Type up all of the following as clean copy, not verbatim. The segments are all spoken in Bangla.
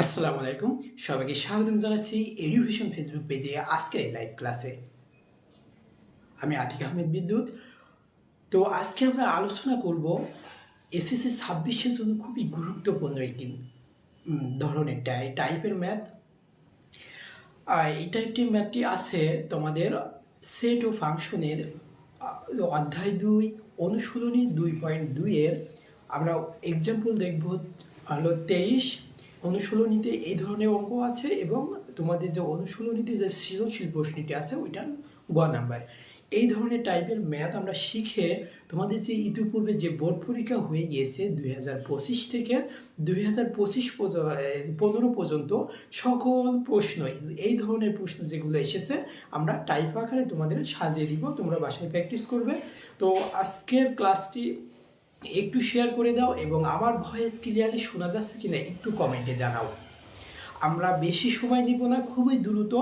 আসসালামু আলাইকুম, সবাইকে স্বাগতম জানাচ্ছি এডুকেশন ফেসবুক পেজে আজকের এই লাইভ ক্লাসে। আমি আতিক আহমেদ বিদ্যুৎ। তো আজকে আমরা আলোচনা করব এসএসসি 26-এর জন্য খুবই গুরুত্বপূর্ণ একটি ধরনের টাইপের ম্যাথ। এই টাইপটির ম্যাথটি আছে তোমাদের সেট ও ফাংশনের অধ্যায় 2 অনুশীলনী 2.2-এর। আমরা এক্সাম্পল দেখব হলো 23 অনুশীলনীতে এই ধরনের অঙ্ক আছে, এবং তোমাদের যে অনুশীলনীতে যে সৃজনশীল প্রশ্নটি আছে ওইটার গ নাম্বার। এই ধরনের টাইপের ম্যাথ আমরা শিখে তোমাদের যে ইতিপূর্বে যে বোর্ড পরীক্ষা হয়ে গিয়েছে 2025 থেকে 2015 পর্যন্ত সকল প্রশ্ন, এই ধরনের প্রশ্ন যেগুলো এসেছে আমরা টাইপ আকারে তোমাদের সাজিয়ে দিব, তোমরা বাসায় প্র্যাকটিস করবে। তো আজকের ক্লাসটি একটু শেয়ার করে দাও, এবং আমার ভয়েস ক্লিয়ারলি শোনা যাচ্ছে কিনা একটু কমেন্টে জানাও। আমরা বেশি সময় নিব না, খুবই দ্রুত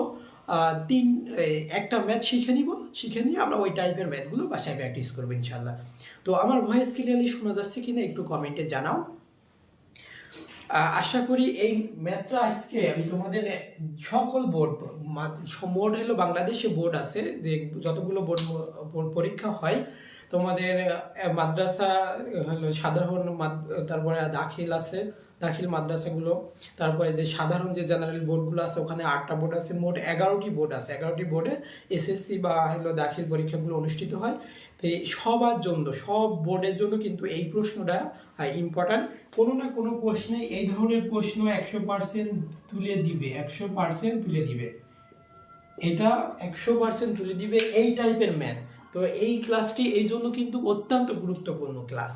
একটা ম্যাথ শিখে নিয়ে আমরা ওই টাইপের ম্যাথগুলো বাসায় প্র্যাকটিস করবো ইনশাল্লাহ। তো আমার ভয়েস ক্লিয়ারলি শোনা যাচ্ছে কিনা একটু কমেন্টে জানাও। আশা করি এই ম্যাথটা আজকে আমি তোমাদের সকল বোর্ড হলো বাংলাদেশে বোর্ড আছে, যে যতগুলো বোর্ড পরীক্ষা হয় তোমাদের মাদ্রাসা হলো সাধারণ, তারপরে দাখিল আছে, দাখিল মাদ্রাসাগুলো, তারপরে যে সাধারণ যে জেনারেল বোর্ডগুলো আছে ওখানে 8টা বোর্ড আছে, মোট 11টি বোর্ড আছে। 11টি বোর্ডে এসএসসি বা হলো দাখিল পরীক্ষাগুলো অনুষ্ঠিত হয়। তো সবার জন্য, সব বোর্ডের জন্য কিন্তু এই প্রশ্নটা ইম্পর্ট্যান্ট। কোনো না কোনো প্রশ্নে এই ধরনের প্রশ্ন 100% তুলে দিবে, 100% তুলে দিবে, এটা 100% তুলে দিবে এই টাইপের ম্যাথ। তো এই ক্লাসটি এই জন্য কিন্তু অত্যন্ত গুরুত্বপূর্ণ ক্লাস।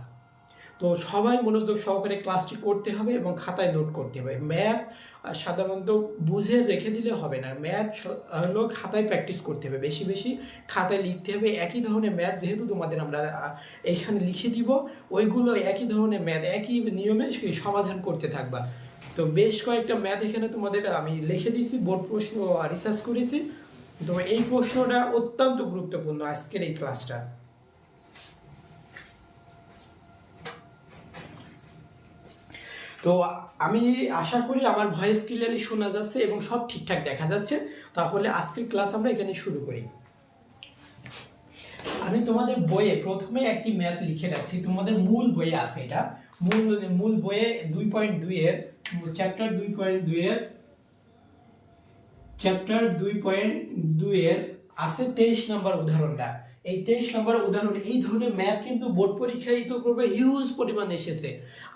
তো সবাই মনোযোগ সহকারে ক্লাসটি করতে হবে এবং খাতায় নোট করতে হবে। ম্যাথ সাধারণত বুঝে রেখে দিলে হবে না, ম্যাথ হলো খাতায় প্র্যাকটিস করতে হবে, বেশি বেশি খাতায় লিখতে হবে। একই ধরনের ম্যাথ যেহেতু তোমাদের আমরা এখানে লিখে দিব, ওইগুলো একই ধরনের ম্যাথ একই নিয়মে সমাধান করতে থাকবা। তো বেশ কয়েকটা ম্যাথ এখানে তোমাদের আমি লিখে দিয়েছি, বোর্ড প্রশ্ন রিসার্চ করেছি। তো এই প্রশ্নটা অত্যন্ত গুরুত্বপূর্ণ আজকের এই ক্লাসটা। তো আমি আশা করি আমার ভয়েস ক্লিয়ারলি শোনা যাচ্ছে এবং সব ঠিকঠাক দেখা যাচ্ছে। তাহলে আজকের ক্লাস আমরা এখানে শুরু করি। আমি তোমাদের বইয়ে প্রথমে একটি ম্যাথ লিখে রাখছি, তোমাদের মূল বইয়ে আছে, এটা মূল বইয়ে 2.2 এর চ্যাপ্টার 2.2 এর আছে 23 নম্বর উদাহরণটা। এই 23 নম্বর উদাহরণ, এই ধরনের ম্যাথ কিন্তু বোর্ড পরীক্ষায় তো করবে হিউজ পরিমাণ এসেছে।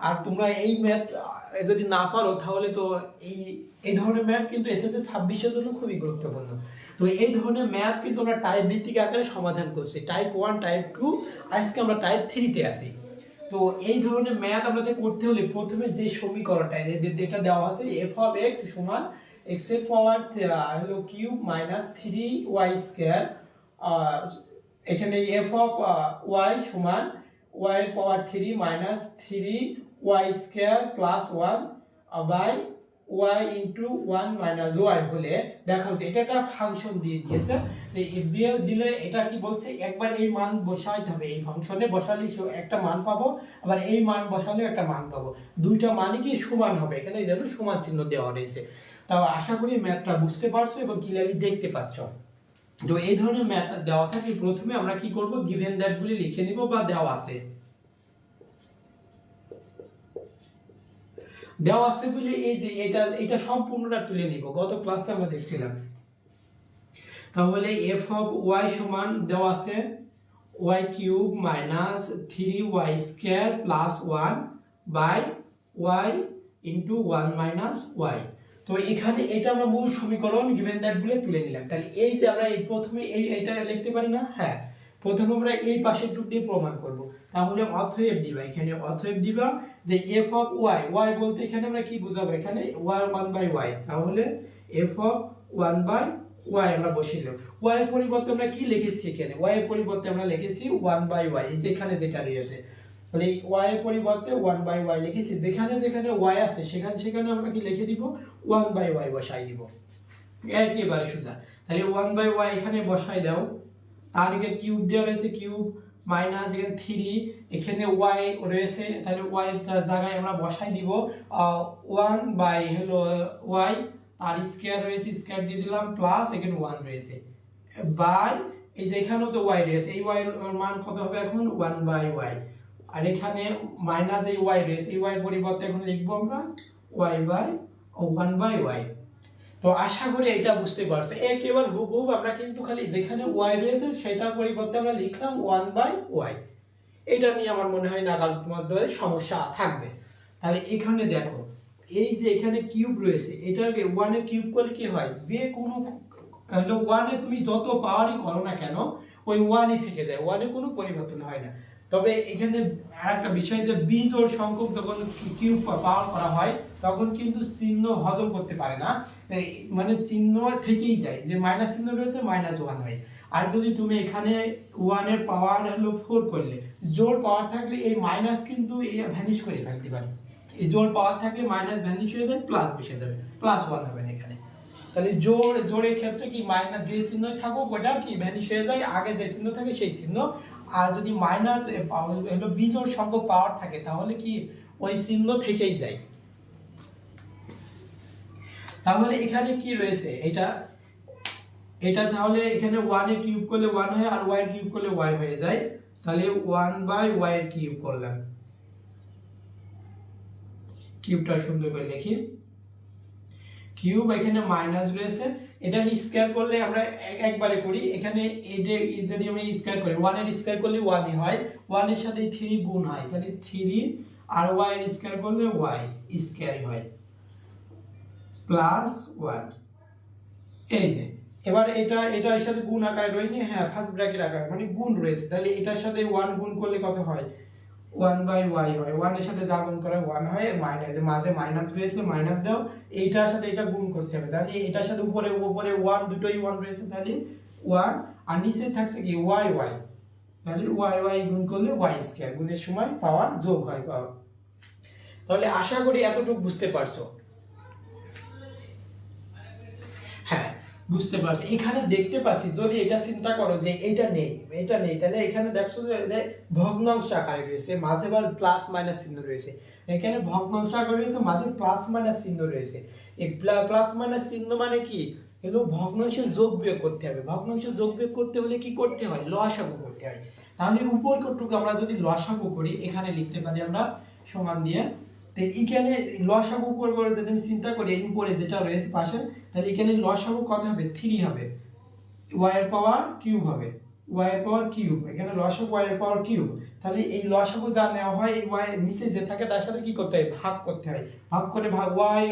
আর তোমরা এই ম্যাথ যদি না পারো তাহলে তো এই ধরনের ম্যাথ কিন্তু এসএসসি 26-এর জন্য খুবই গুরুত্বপূর্ণ। তো এই ধরনের ম্যাথ কিন্তু আমরা টাইপ ভিত্তিক আকারে সমাধান করছি, টাইপ 1, টাইপ 2, আজকে আমরা টাইপ 3-তে আছি। তো এই ধরনের ম্যাথ আমাদের করতে হলে প্রথমে যে সমীকরণটা যেটা দেওয়া আছে f of x সমান x এর পাওয়ার হলো কিউব মাইনাস 3y স্কয়ার, এখানে f of y সমান y এর power 3 minus 3y square plus 1 by y into 1 minus y হলে দেখা হচ্ছে এটা একটা ফাংশন দিয়ে দিয়েছে। তো দিয়ে দিলে এটা কি বলছে, একবার এই মান বসাইতে হবে, এই ফাংশনে বসালে একটা মান পাবো, আবার এই মান বসালে একটা মান পাবো, দুইটা মানই কি সমান হবে, এখানে এই জন্য সমান চিহ্ন দেওয়া রয়েছে। তাও আশা করি ম্যাথটা বুঝতে পারছো এবং ক্লিয়ারলি দেখতে পাচ্ছ। তো এই ধরনের ম্যাথ দেওয়া থাকে, প্রথমে আমরা কি করব, গিভেন দ্যাট বলে লিখে নিব, বা দেওয়া আছে বলে এই যে এটা সম্পূর্ণটা তুলে নিব, গত ক্লাসে আমরা দেখছিলাম। তাহলে f of y সমান দেওয়া আছে y cube minus 3y square plus 1 by y into 1 minus y। তো এখানে এটা আমরা মূল সমীকরণ গিভেন দ্যাট বলে তুলে নিলাম। তাহলে এই যে আমরা এই প্রথমে এইটা লিখতে পারি না, হ্যাঁ, প্রথমে আমরা এই পাশের টুক দিয়ে প্রমাণ করব। তাহলে অতএব দিবা, এখানে অতএব দিবা যে f of y, y বলতে এখানে আমরা কি বুঝাবো, এখানে y 1 বাই y, তাহলে f of 1 বাই y আমরা বসিয়ে দিলাম। y এর পরিবর্তে আমরা কি লিখেছি, এখানে y এর পরিবর্তে আমরা লিখেছি 1 বাই y, এই যে এখানে যেটা রয়েছে, তাহলে এই y এর পরিবর্তে 1 বাই y লিখেছি, যেখানে যেখানে y আছে সেখানে আমরা কি লিখে দিব, 1 বাই y বসাই দিব, একেবারে সোজা। তাহলে 1 বাই y এখানে বসাই দাও, তার আগে কিউব দেওয়া রয়েছে, কিউব মাইনাস এখানে 3, এখানে ওয়াই রয়েছে, তাহলে ওয়াই জায়গায় আমরা বসাই দিব 1 বাই হলো ওয়াই, আর স্কয়ার রয়েছে, স্কয়ার দিয়ে দিলাম, প্লাস এখানে 1 রয়েছে বাই এই যে এখানেও তো ওয়াই রয়েছে, এই ওয়াই এর মান কত হবে এখন 1 বাই ওয়াই, আর এখানে মাইনাস এই ওয়াই রয়েছে, এই ওয়াই এর পরিবর্তে এখন লিখবো আমরা ওয়াই বাই 1 বাই ওয়াই। তো আশা করি এটা বুঝতে পারছো, একেবারে হুবহু আমরা কিন্তু খালি যেখানে ওয়াই রয়েছে সেটার পরিবর্তে আমরা লিখলাম 1 বাই ওয়াই। এটা নিয়ে আমার মনে হয় নাগাল তোমাদের সমস্যা থাকবে। তাহলে এখানে দেখো এই যে এখানে কিউব রয়েছে, এটাকে 1 এর কিউব করলে কি হয়, যে কোনো হলো 1 এ তুমি যত পাওয়ারই করো না কেন ওই 1 ই থেকে যায়, 1 এর কোনো পরিবর্তন হয় না। তবে এখানে আরেকটা বিষয় যে বিজোড় সংখ্যক যখন কিউব পাওয়ার করা হয় তখন কিন্তু চিহ্ন হজম করতে পারে না, মানে চিহ্ন থেকেই যায়, যে মাইনাস চিহ্ন রয়েছে -1 হয়। আর যদি তুমি এখানে 1 এর পাওয়ার হলো 4 করলে, জোড় পাওয়ার থাকলে এই মাইনাস কিন্তু ভ্যানিশ করে ফেলতে পারে, এই জোড় পাওয়ার থাকলে মাইনাস ভ্যানিশ হয়ে যায়, প্লাস বসে যাবে, +1 হবে না এখানে। তাহলে জোড়ের ক্ষেত্রে কি মাইনাস যে চিহ্ন থাকুক ওটা কি ভ্যানিশ হয়ে যায়, আগে যে চিহ্ন থাকে সেই চিহ্ন। আর যদি মাইনাস হলো বিজোড় সংখ্যক পাওয়ার থাকে তাহলে কি ওই চিহ্ন থেকেই যায়। তাহলে এখানে কি রয়েছে, এটা তাহলে এখানে 1 এর কিউব করলে 1 হয়, আর y এর কিউব করলে y হয়ে যায়, তাহলে 1 বাই y এর কিউব করলাম, কিউবটা সুন্দর করে লিখি, কিউব এখানে মাইনাস রয়েছে, এটা স্কয়ার করলে আমরা একবারে করি, এখানে এটা যদি আমরা স্কয়ার করি 1 এর স্কয়ার করলে 1 ই হয়, 1 এর সাথে 3 গুণ হয়, তাহলে 3 আর y এর স্কয়ার করলে y স্কয়ারই হয়, প্লাস 1। এই যে এবার এটার সাথে গুণ আকারে রয়েছে, হ্যাঁ ফার্স্ট ব্র্যাকেট আকারে মানে গুণ রয়েছে, তাহলে এটার সাথে 1 গুণ করলে কত হয় 1 বাই y হয়, 1 এর সাথে যা গুণ করে 1 হয়, মাইনাস মাঝে মাইনাস রয়েছে মাইনাস দাও, এইটার সাথে এটা গুণ করতে হবে, তাহলে এটার সাথে উপরে 1 দুটোই 1 রয়েছে, তাহলে 1 আর নিচে থাকছে কি y, তাহলে y গুণ করলে y স্কয়ার, গুণের সময় পাওয়ার যোগ হয় পাওয়ার। তাহলে আশা করি এতটুকু বুঝতে পারছো। হ্যাঁ বুঝতে পারছি, এখানে দেখতে পাচ্ছি যদি এটা চিন্তা করো যে এটা নেই তাহলে এখানে দেখছো যে ভগ্নাংশ আকারে রয়েছে, মাঝে আবার প্লাস মাইনাস চিহ্ন রয়েছে, এখানে ভগ্নাংশ আকারে রয়েছে, মাঝে প্লাস মাইনাস চিহ্ন রয়েছে। এই প্লাস মাইনাস চিহ্ন মানে কি, এগুলো ভগ্নাংশের যোগ বিয়োগ করতে হবে, ভগ্নাংশের যোগ বিয়োগ করতে হলে কি করতে হয়, লসাগু করতে হয়। তাহলে উপরটুকু আমরা যদি লসাগু করি, এখানে লিখতে পারি আমরা সমান দিয়ে, তো এখানে লসাগু উপর করে যদি আমি চিন্তা করি এই উপরে যেটা রয়েছে পাশে, তাহলে এখানে লসাগু কত হবে 3 হবে, y এর পাওয়ার কিউব হবে, y এর পাওয়ার কিউব, এখানে লসাগু y এর পাওয়ার কিউব, তাহলে এই লসাগু যা নেওয়া হয় এই y নিচে যে থাকে তার সাথে কি করতে হয় ভাগ করতে হয়, ভাগ করে ভাগ y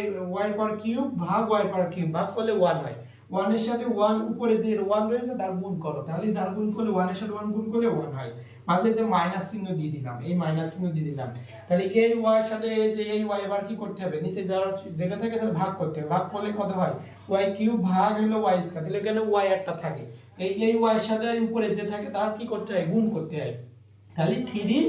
এর পাওয়ার কিউব ভাগ y এর পাওয়ার কিউব, ভাগ করলে 1 হয়, 1 এর সাথে 1 উপরে যে 1 রয়েছে তার গুণ করো, তাহলে তার গুণ করলে 1 এর সাথে 1 গুণ করলে 1 হয়, মাঝে যে মাইনাস চিহ্ন দিয়ে দিলাম, এই মাইনাস চিহ্ন দিয়ে দিলাম, তাহলে এই y এর সাথে এই y এবার কি করতে হবে, নিচে যেটা থাকে তাহলে ভাগ করতে হবে, ভাগ করলে কত হয় y কিউব ভাগ হলো y স্কয়ার, তাহলে এখানে y একটা থাকে, এই y এর সাথে উপরে যে থাকে তার কি করতে হয় গুণ করতে হয়, তাহলে 3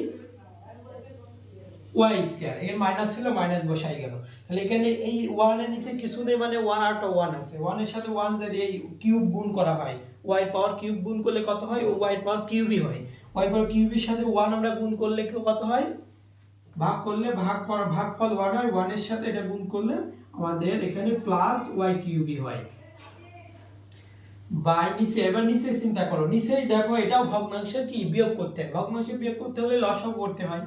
y স্কয়ার, এর মাইনাস ছিল মাইনাস বসাই গেল, তাহলে এখানে এই 1 এর নিচে কিছু নেই, মানে 1 আর 1 আছে, 1 এর সাথে 1 যদি এই কিউব গুণ করা হয়, y এর পাওয়ার কিউব গুণ করলে কত হয় y এর পাওয়ার কিউবই হয়, y এর পাওয়ার কিউবের সাথে 1 আমরা গুণ করলে কত হয়, ভাগ করলে ভাগফল 1 হয়, 1 এর সাথে এটা গুণ করলে আমাদের এখানে প্লাস y কিউবই হয়, বাই নিচে, এবার নিচে চিন্তা করো, নিচেই দেখো এটাও ভগ্নাংশের কি বিয়োগ করতে হয়, ভগ্নাংশের বিয়োগ করতে হলে লসাগু করতে হয়,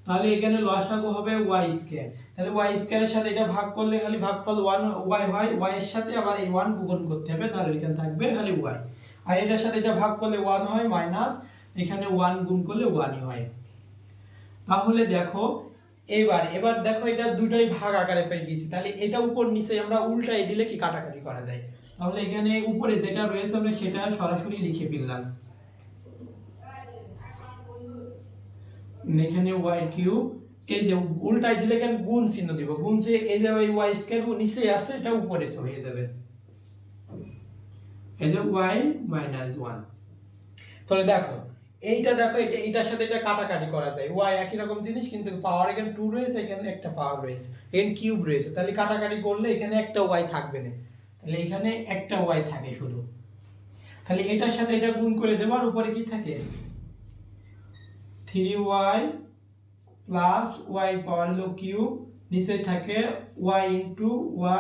তাহলে এখানে লসাগু হবে y স্কয়ার, তাহলে y স্কয়ারের সাথে এটা ভাগ করলে খালি ভাগফল 1 y হয়, y এর সাথে আবার এই 1 গুণ করতে হবে, তাহলে এখানে থাকবে খালি y, আর এটার সাথে এটা ভাগ করলে 1 হয় মাইনাস, এখানে 1 গুণ করলে 1ই হয়। তাহলে দেখো এবার দেখো এটা দুটোই ভাগ আকারে পেয়ে গেছি, তাহলে এটা উপর নিচে আমরা উল্টাই দিলে কি কাটাকাটি করা যায়, তাহলে এখানে উপরে যেটা রয়েছে আমরা সেটা সরাসরি লিখে ফেললাম, এখানে y কিউব, এই যে উল্টাই দিলে কেন গুণ চিহ্ন দিব, গুণ চিহ্ন এই যে ওই y স্কয়ার নিচে আছে এটা উপরে চলে যাবে, এই যে y মাইনাস 1। তাহলে দেখো দেখো এইটার সাথে এটা কাটাকাটি করা যায়, y একই রকম জিনিস কিন্তু পাওয়ার এখানে 2 রয়েছে, এখানে একটা পাওয়ার রয়েছে, এখানে কিউব রয়েছে, তাহলে কাটাকাটি করলে এখানে একটা y থাকবে না, তাহলে এখানে একটা y থাকে শুধু, তাহলে এটার সাথে এটা গুণ করে দেব, আর উপরে কি থাকে 3y প্লাস y পাওয়ার হলো কিউব, নিচে থাকে y ইন্টু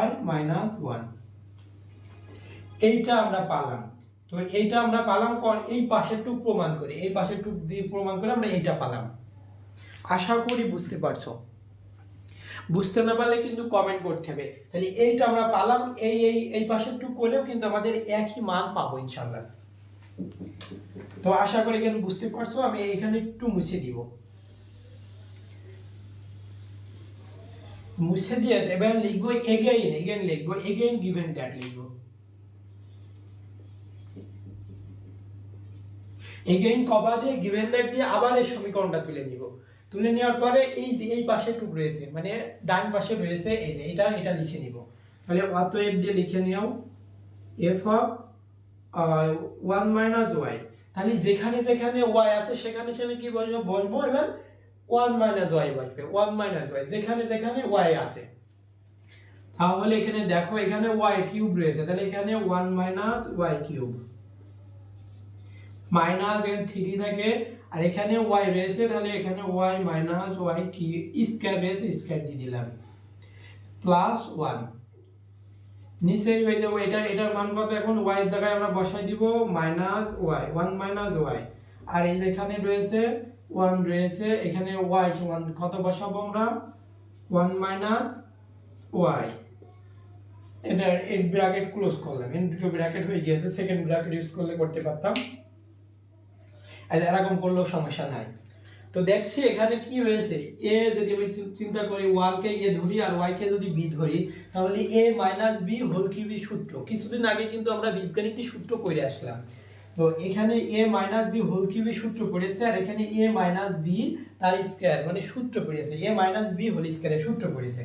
y মাইনাস 1। এইটা আমরা পালাম। তো এইটা আমরা পালাম এই পাশেরটুকু প্রমাণ করে, এই পাশেরটুকু দিয়ে প্রমাণ করে আমরা এইটা পালাম। আশা করি বুঝতে পারছো। বুঝতে না পারলে কিন্তু কমেন্ট করতে হবে। তাহলে এইটা আমরা পালাম, এই পাশেরটুকু করলেও কিন্তু আমাদের একই মান পাবো ইনশাআল্লাহ। তো আশা করি এখানে বুঝতে পারছো। আমি এখানে একটু মুছে দিব, মুছে দিয়ে এবার লিখবো এগেইন লিখবো এগেইন গিভেন দ্যাট লিখবো। এগেইন কমা দিয়ে গিভেন দ্যাট দিয়ে আবার এই সমীকরণটা তুলে নিব। তুলে নেওয়ার পরে এই যে এই পাশে টুক রয়েছে, মানে ডান পাশে রয়েছে এই যে এটা লিখে নিব। তাহলে অতএব দিয়ে লিখে নিও f অফ 1 মাইনাস y। তাহলে যেখানে যেখানে y আছে সেখানে সেখানে কি বসবো এবার 1 মাইনাস y বসবে, 1 মাইনাস y যেখানে যেখানে y আছে। তাহলে এখানে দেখো এখানে y কিউব রয়েছে, তাহলে এখানে 1 মাইনাস y কিউব মাইনাস এখানে 3 থাকে, আর এখানে y রয়েছে তাহলে এখানে y মাইনাস y কি স্কয়ার রয়েছে, স্কয়ার দিয়ে দিলাম প্লাস 1। নিচে হয়ে যাবে এটার মান কত, এখন y এর জায়গায় আমরা বসাই দিব মাইনাস y, 1 মাইনাস y। আর এই যেখানে রয়েছে 1 রয়েছে, এখানে y সমান কত বসাবো আমরা 1 মাইনাস y। এটা এই ব্র্যাকেট ক্লোজ করলাম, এই দুটো ব্র্যাকেট হয়ে গিয়েছে, সেকেন্ড ব্র্যাকেট ইউজ করলে করতে পারতাম, এরকম করলেও সমস্যা নাই। তো দেখছি এখানে কি হয়েছে, a যদি আমি চিন্তা করি 1 কে a ধরি আর y কে যদি b ধরি, তাহলে a b হোল কিউব সূত্র কিছুদিন আগে কিন্তু আমরা বীজগণিত সূত্র করে আসলাম। তো এখানে a b হোল কিউব সূত্র পড়েছে, আর এখানে a b তার স্কয়ার মানে সূত্র পড়েছে, a b হোল স্কয়ারের সূত্র পড়েছে।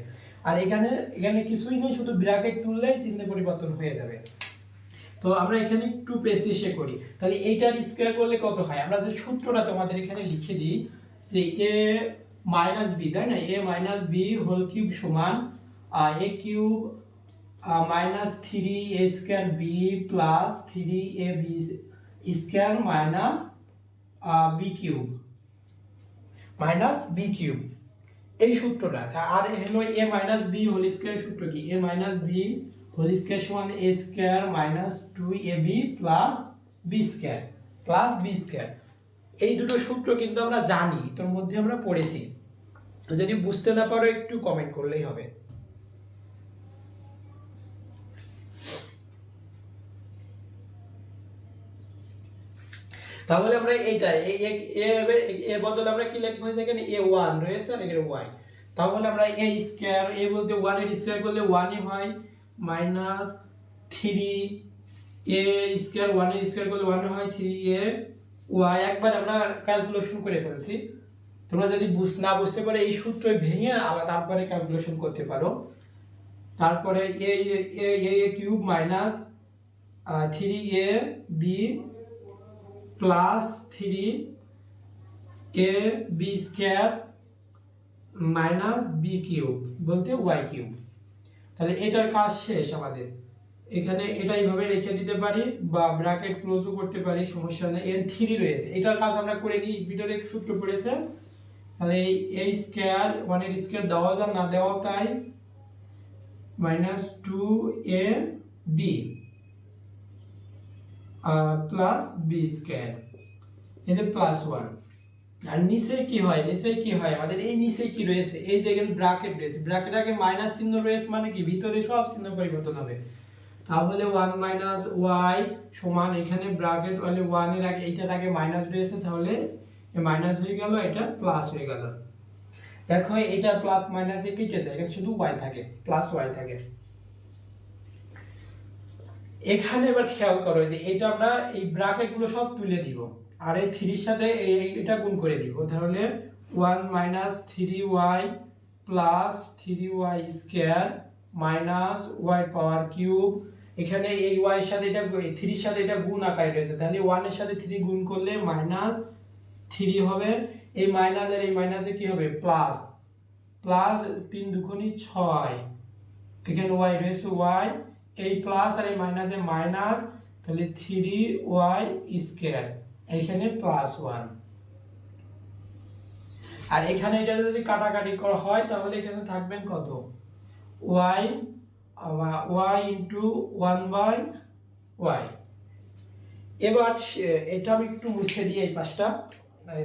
আর এখানে কিছুই নেই, শুধু ব্র্যাকেট তুললেই চিহ্ন পরিবর্তন হয়ে যাবে। তো আমরা এখানে একটু প্রেসিসে করি, তাহলে এইটার স্কয়ার করলে কত হয়, আমরা যে সূত্রটা তোমাদের এখানে লিখে দিই যে a b, তাই না, a b হোল কিউব সমান a cube minus 3a square b plus 3ab square minus b cube minus b cube, এই সূত্রটা। আর হলো a b হোল স্কয়ার সূত্র কি, a b হোল স্কয়ার সমান a square minus 2ab plus b square plus b square. এই দুটো সূত্র কিন্তু আমরা জানি, তোর মধ্যে আমরা পড়েছি। যদি বুঝতে না পারো একটু কমেন্ট করলেই হবে। তাহলে আমরা এইটা এ বদলে আমরা কি লিখবো, এখানে a1 রয়েছে আর এখানে y। তাহলে আমরা a স্কয়ার, a বলতে 1 এর স্কয়ার করলে 1 ই হয় মাইনাস 3a স্কয়ার, 1 এর স্কয়ার করলে 1 হয় 3a y। একবার আমরা ক্যালকুলেশন করে ফেলছি, তোমরা যদি না বুঝতে পারো এই সূত্র ভেঙে আবার তারপরে ক্যালকুলেশন করতে পারো। তারপরে a cube minus 3ab plus 3ab square minus b cube বলতে y কিউব। তাহলে এটার কাজ শেষ আমাদের। এখানে এটা এইভাবে রেখে দিতে পারি বা ব্র্যাকেট ক্লোজও করতে পারি, সমস্যা নেই। এর 3 রয়েছে, এটার কাজ আমরা করে নিই, ভিতরে সূত্র পড়েছে। তাহলে a স্কয়ার 1 এর স্কয়ার দেওয়া যা না দেওয়া তাই minus 2ab plus b square এতে প্লাস 1। আর নিচে কি হয়, আমাদের এই নিচে কি রয়েছে, এই যে এখানে ব্র্যাকেট রয়েছে, ব্র্যাকেট আগে মাইনাস চিহ্ন রয়েছে মানে কি ভিতরে সব চিহ্ন পরিবর্তন হবে। তাহলে 1 মাইনাস y সমান এখানে ব্র্যাকেট হলে 1 এর আগে এইটার আগে মাইনাস রয়েছে, তাহলে মাইনাস হয়ে গেল, এটা প্লাস হয়ে গেল। দেখো এটা প্লাস মাইনাস এ কেটে যায়, এখানে শুধু y থাকে, প্লাস y থাকে। এখানে এবার খেয়াল করো যে এটা আমরা এই ব্র্যাকেট গুলো সব তুলে দিব, আর এই 3 এর সাথে এটা গুণ করে দিব। তাহলে 1 minus 3y plus 3y square minus y power cube. এখানে এই y এর সাথে এটা 3 এর সাথে এটা গুণ আকারে রয়েছে, তাহলে 1 এর সাথে 3 গুণ করলে মাইনাস 3 হবে। এই মাইনাস আর এই মাইনাসে কি হবে প্লাস, প্লাস 3 দুগুণী 6, এখানে y রয়েছে y, এই প্লাস আর এই মাইনাসে মাইনাস, তাহলে 3y স্কয়ার, এখানে প্লাস 1। আর এখানে এটা যদি কাটাকাটি করা হয় তাহলে এখানে থাকবেন কত y y ইন্টু 1/y। এবার এটা আমি একটু মুছে দিই এই পাশটা,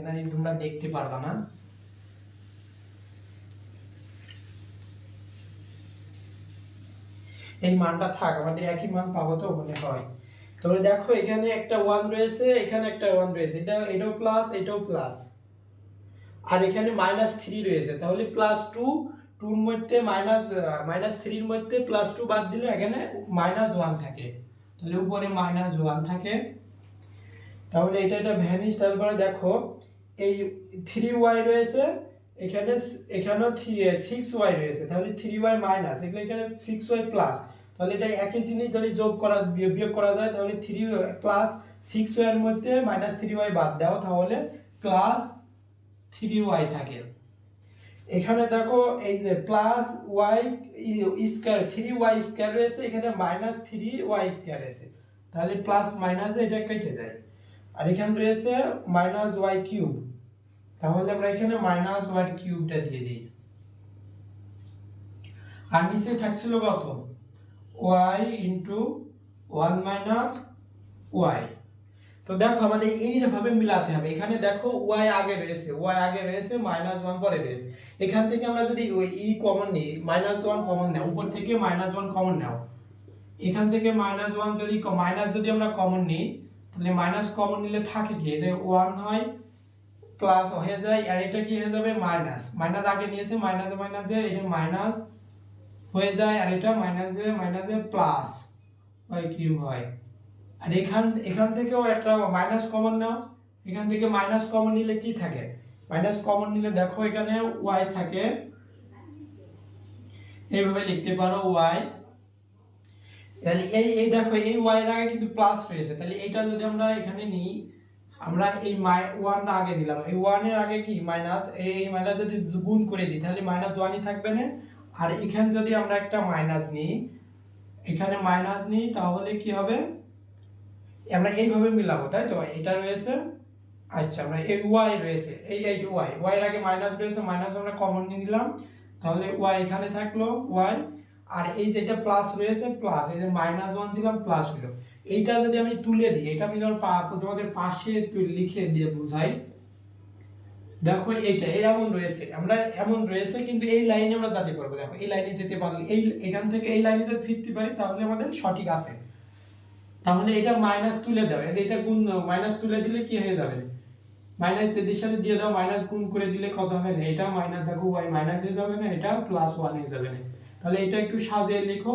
নাই তোমরা দেখতে পারবা না। এই মানটা থাক, আমাদের একই মান পাবো তো মনে হয়। তাহলে দেখো এখানে একটা 1 রয়েছে, এখানে একটা 1 রয়েছে, এটাও প্লাস এটাও প্লাস, আর এখানে -3 রয়েছে, তাহলে +2 2 এর মধ্যে -3 এর মধ্যে +2 বাদ দিলে এখানে -1 থাকে, তাহলে উপরে -1 থাকে। তাহলে এটা ভ্যানিশ। তারপরে দেখো এই 3y রয়েছে, এখানেও 6y রয়েছে, তাহলে 3y মাইনাস, এখানে 6y প্লাস, তাহলে এটা একই জিনিস যদি বিয়োগ করা যায়, তাহলে 3 প্লাস 6y এর মধ্যে -3y বাদ দাও, তাহলে +3y থাকে। এখানে দেখো এই যে +y স্কয়ার 3y স্কয়ার রয়েছে, এখানে -3y স্কয়ার রয়েছে, তাহলে প্লাস মাইনাসে এটা কেটে যায়। আর এখানে রয়েছে -y কিউব, তাহলে আমরা এখানে -y কিউবটা দিয়ে দিই। আর নিচে থাকছিল কত y ইনটু 1 - y। তো দেখো আমাদের এইভাবে মিলাতে হবে। এখানে দেখো y আগে রয়েছে -1 পরে রয়েছে, এখান থেকে আমরা যদি ই কমন নিই, -1 কমন নাও, উপর থেকে -1 কমন নাও, এখান থেকে -1 যদি আমরা কমন নিই, তাহলে মাইনাস কমন নিলে থাকে কি, এটা 1 হয় প্লাস হয়ে যায়, আর এটা কি হয়ে যাবে মাইনাস আগে নিয়েছে, মাইনাসে এটা মাইনাস হয়ে যায়, আর এটা মাইনাসে প্লাস y কিউব হয়। আর এখান থেকেও একটা মাইনাস কমন নাও, এখান থেকে মাইনাস কমন নিলে কি থাকে, মাইনাস কমন নিলে দেখো এখানে y থাকে, এইভাবে লিখতে পারো y। তাহলে এই দেখো এই y এর আগে কিন্তু প্লাস রয়েছে, তাহলে এটা যদি আমরা এখানে নিই, আমরা এই 1টা আগে দিলাম, এই 1 এর আগে কি মাইনাস, এই মাইনাস যদি গুণ করে দিই তাহলে -1ই থাকবে না। আর এখানে যদি আমরা একটা মাইনাস নিই, এখানে মাইনাস নিই, তাহলে কি হবে, আমরা এইভাবে মিলাবো, তাই তো, এটা রয়েছে, আচ্ছা আমরা এই y রয়েছে, এই y এর আগে মাইনাস রয়েছে, মাইনাস আমরা কমন নিয়ে নিলাম, তাহলে y এখানে থাকলো y, আর এই যেটা প্লাস রয়েছে প্লাস, এই যে -1 দিলাম প্লাস হলো। এইটা যদি আমি তুলে দিই, এটা আমি তোমাদের পাশে লিখে দিয়ে বুঝাই। দেখো এইটা এমন রয়েছে কিন্তু এই লাইনে আমরা যেতে পারবো, দেখো এই লাইনে যেতে পারলে, এখান থেকে এই লাইনে যদি ফিরতে পারি তাহলে আমাদের সঠিক আছে। তাহলে এটা মাইনাস তুলে দাও, এটা গুণ মাইনাস তুলে দিলে কি হয়ে যাবে, মাইনাস এর সাথে দিয়ে দাও, মাইনাস গুণ করে দিলে কত হবে না, এটা মাইনাস, দেখো y মাইনাস হয়ে যাবে না, এটা +1 হয়ে যাবে না। তাহলে এটা একটু সাজিয়ে লিখো,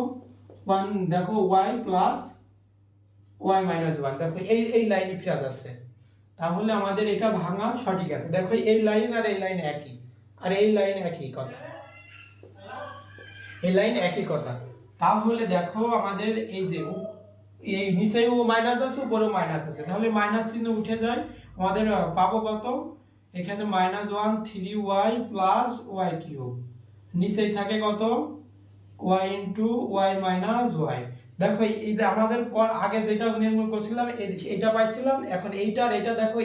1 দেখো y প্লাস y মাইনাস 1, দেখো এই লাইনে ফিরে যাচ্ছে, তাহলে আমাদের এটা ভাঙা সঠিক আছে। দেখো এই লাইন আর এই লাইন একই, আর এই লাইন একই কথা, এই লাইন একই কথা। তাহলে দেখো আমাদের এই যে এই নিচেও মাইনাস আছে, উপরেও মাইনাস আছে, তাহলে মাইনাস চিহ্ন উঠে যায়, আমাদের পাবো কত, এখানে -1 3y প্লাস y কিউব, নিচেই থাকে কত y into y minus y। দেখো এই যে আমাদের পর আগে যেটা নির্মূল করছিলাম এটা পাইছিলাম, এখন এইটা আর এটা দেখো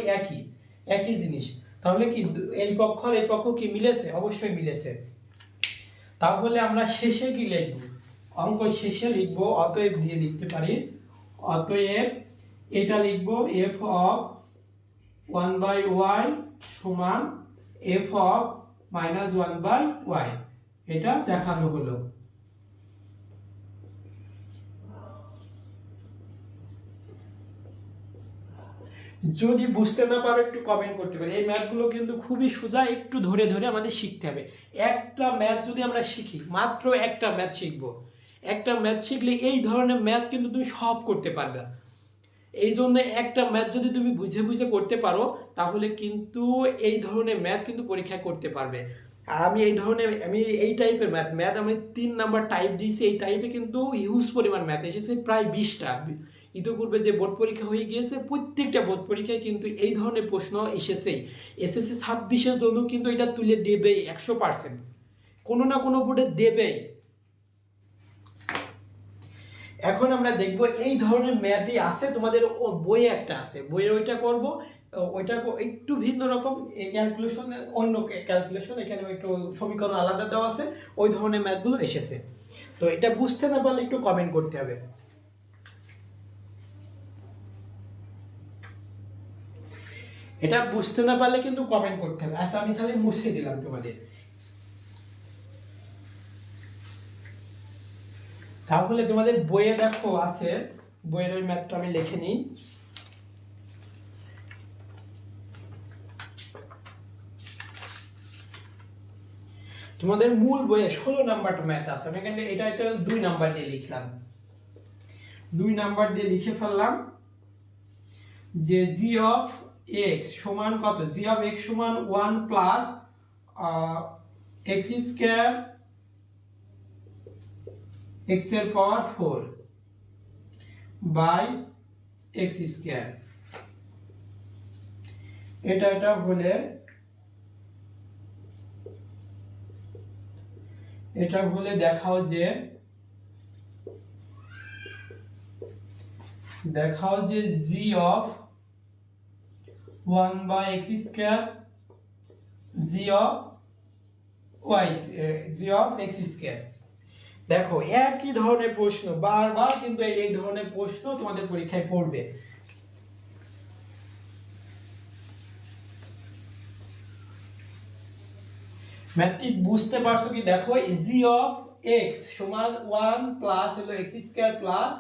একই জিনিস, তাহলে কি এই পক্ষ আর এই পক্ষ কি মিলেছে, অবশ্যই মিলেছে। তাহলে আমরা শেষে কি লিখব, অঙ্ক শেষে লিখব অতএব দিয়ে লিখতে পারি, অতএব এটা লিখব f অফ 1/y সমান f অফ -1/y, এটা দেখানো হলো। যদি বুঝতে না পারো একটু কমেন্ট করতে পারো। এই ম্যাথগুলো কিন্তু খুবই সোজা, একটু ধরে ধরে আমাদের শিখতে হবে। একটা ম্যাথ যদি আমরা শিখি, মাত্র একটা ম্যাথ শিখবো, একটা ম্যাথ শিখলে এই ধরনের ম্যাথ কিন্তু তুমি সব করতে পারবে। এই জন্য একটা ম্যাথ যদি তুমি বুঝে বুঝে করতে পারো, তাহলে কিন্তু এই ধরনের ম্যাথ কিন্তু পরীক্ষায় করতে পারবে। আর আমি এই টাইপের ম্যাথ আমি 3 নাম্বার টাইপ দিয়েছি, এই টাইপে কিন্তু হিউজ পরিমাণ ম্যাথ এসেছে, প্রায় 20টা। ইতিপূর্বে যে বোর্ড পরীক্ষা হয়ে গিয়েছে, প্রত্যেকটা বোর্ড পরীক্ষায় কিন্তু এই ধরনের প্রশ্ন এসেছেই। এসএসসি 26-এর জন্য কিন্তু এটা তুলে দেবেই 100%, কোনো না কোনো বোর্ডে দেবেই। এখন আমরা দেখব এই ধরনের ম্যাথই আছে তোমাদের বইয়ে একটা আছে, বইয়ের ওইটা করব, ওইটা একটু ভিন্ন রকম, এই ক্যালকুলেশনের অন্য ক্যালকুলেশন, এখানে একটু সমীকরণ আলাদা দেওয়া আছে, ওই ধরনের ম্যাথগুলো এসেছে। তো এটা বুঝতে না পারলে একটু কমেন্ট করতে হবে। এটা বুঝতে না পারলে কিন্তু কমেন্ট করতে হবে। আচ্ছা আমি তাহলে মুছে দিলাম তোমাদের। তাহলে তোমাদের বইয়ে দেখো আছে, বইয়ের ওই ম্যাথটা আমি লিখে নিই। তোমাদের মূল বইয়ে 16 নাম্বারটা ম্যাথ আছে, আমি এখানে এটা 2 নাম্বার দিয়ে লিখলাম, 2 নাম্বার দিয়ে লিখে ফেললাম যে g অফ x সমান কত, g অফ x সমান 1 প্লাস x স্কয়ার x এর পাওয়ার 4 বাই x স্কয়ার। এটা হলে দেখাও যে g of 1 by x square g of x square. দেখো একই ধরনের প্রশ্ন বারবার কিন্তু এই ধরনের প্রশ্ন তোমাদের পরীক্ষায় পড়বে। ম্যাট্রিক বুঝতে পারছো কি? দেখো g অফ x সমান 1 প্লাস হলো x স্কয়ার প্লাস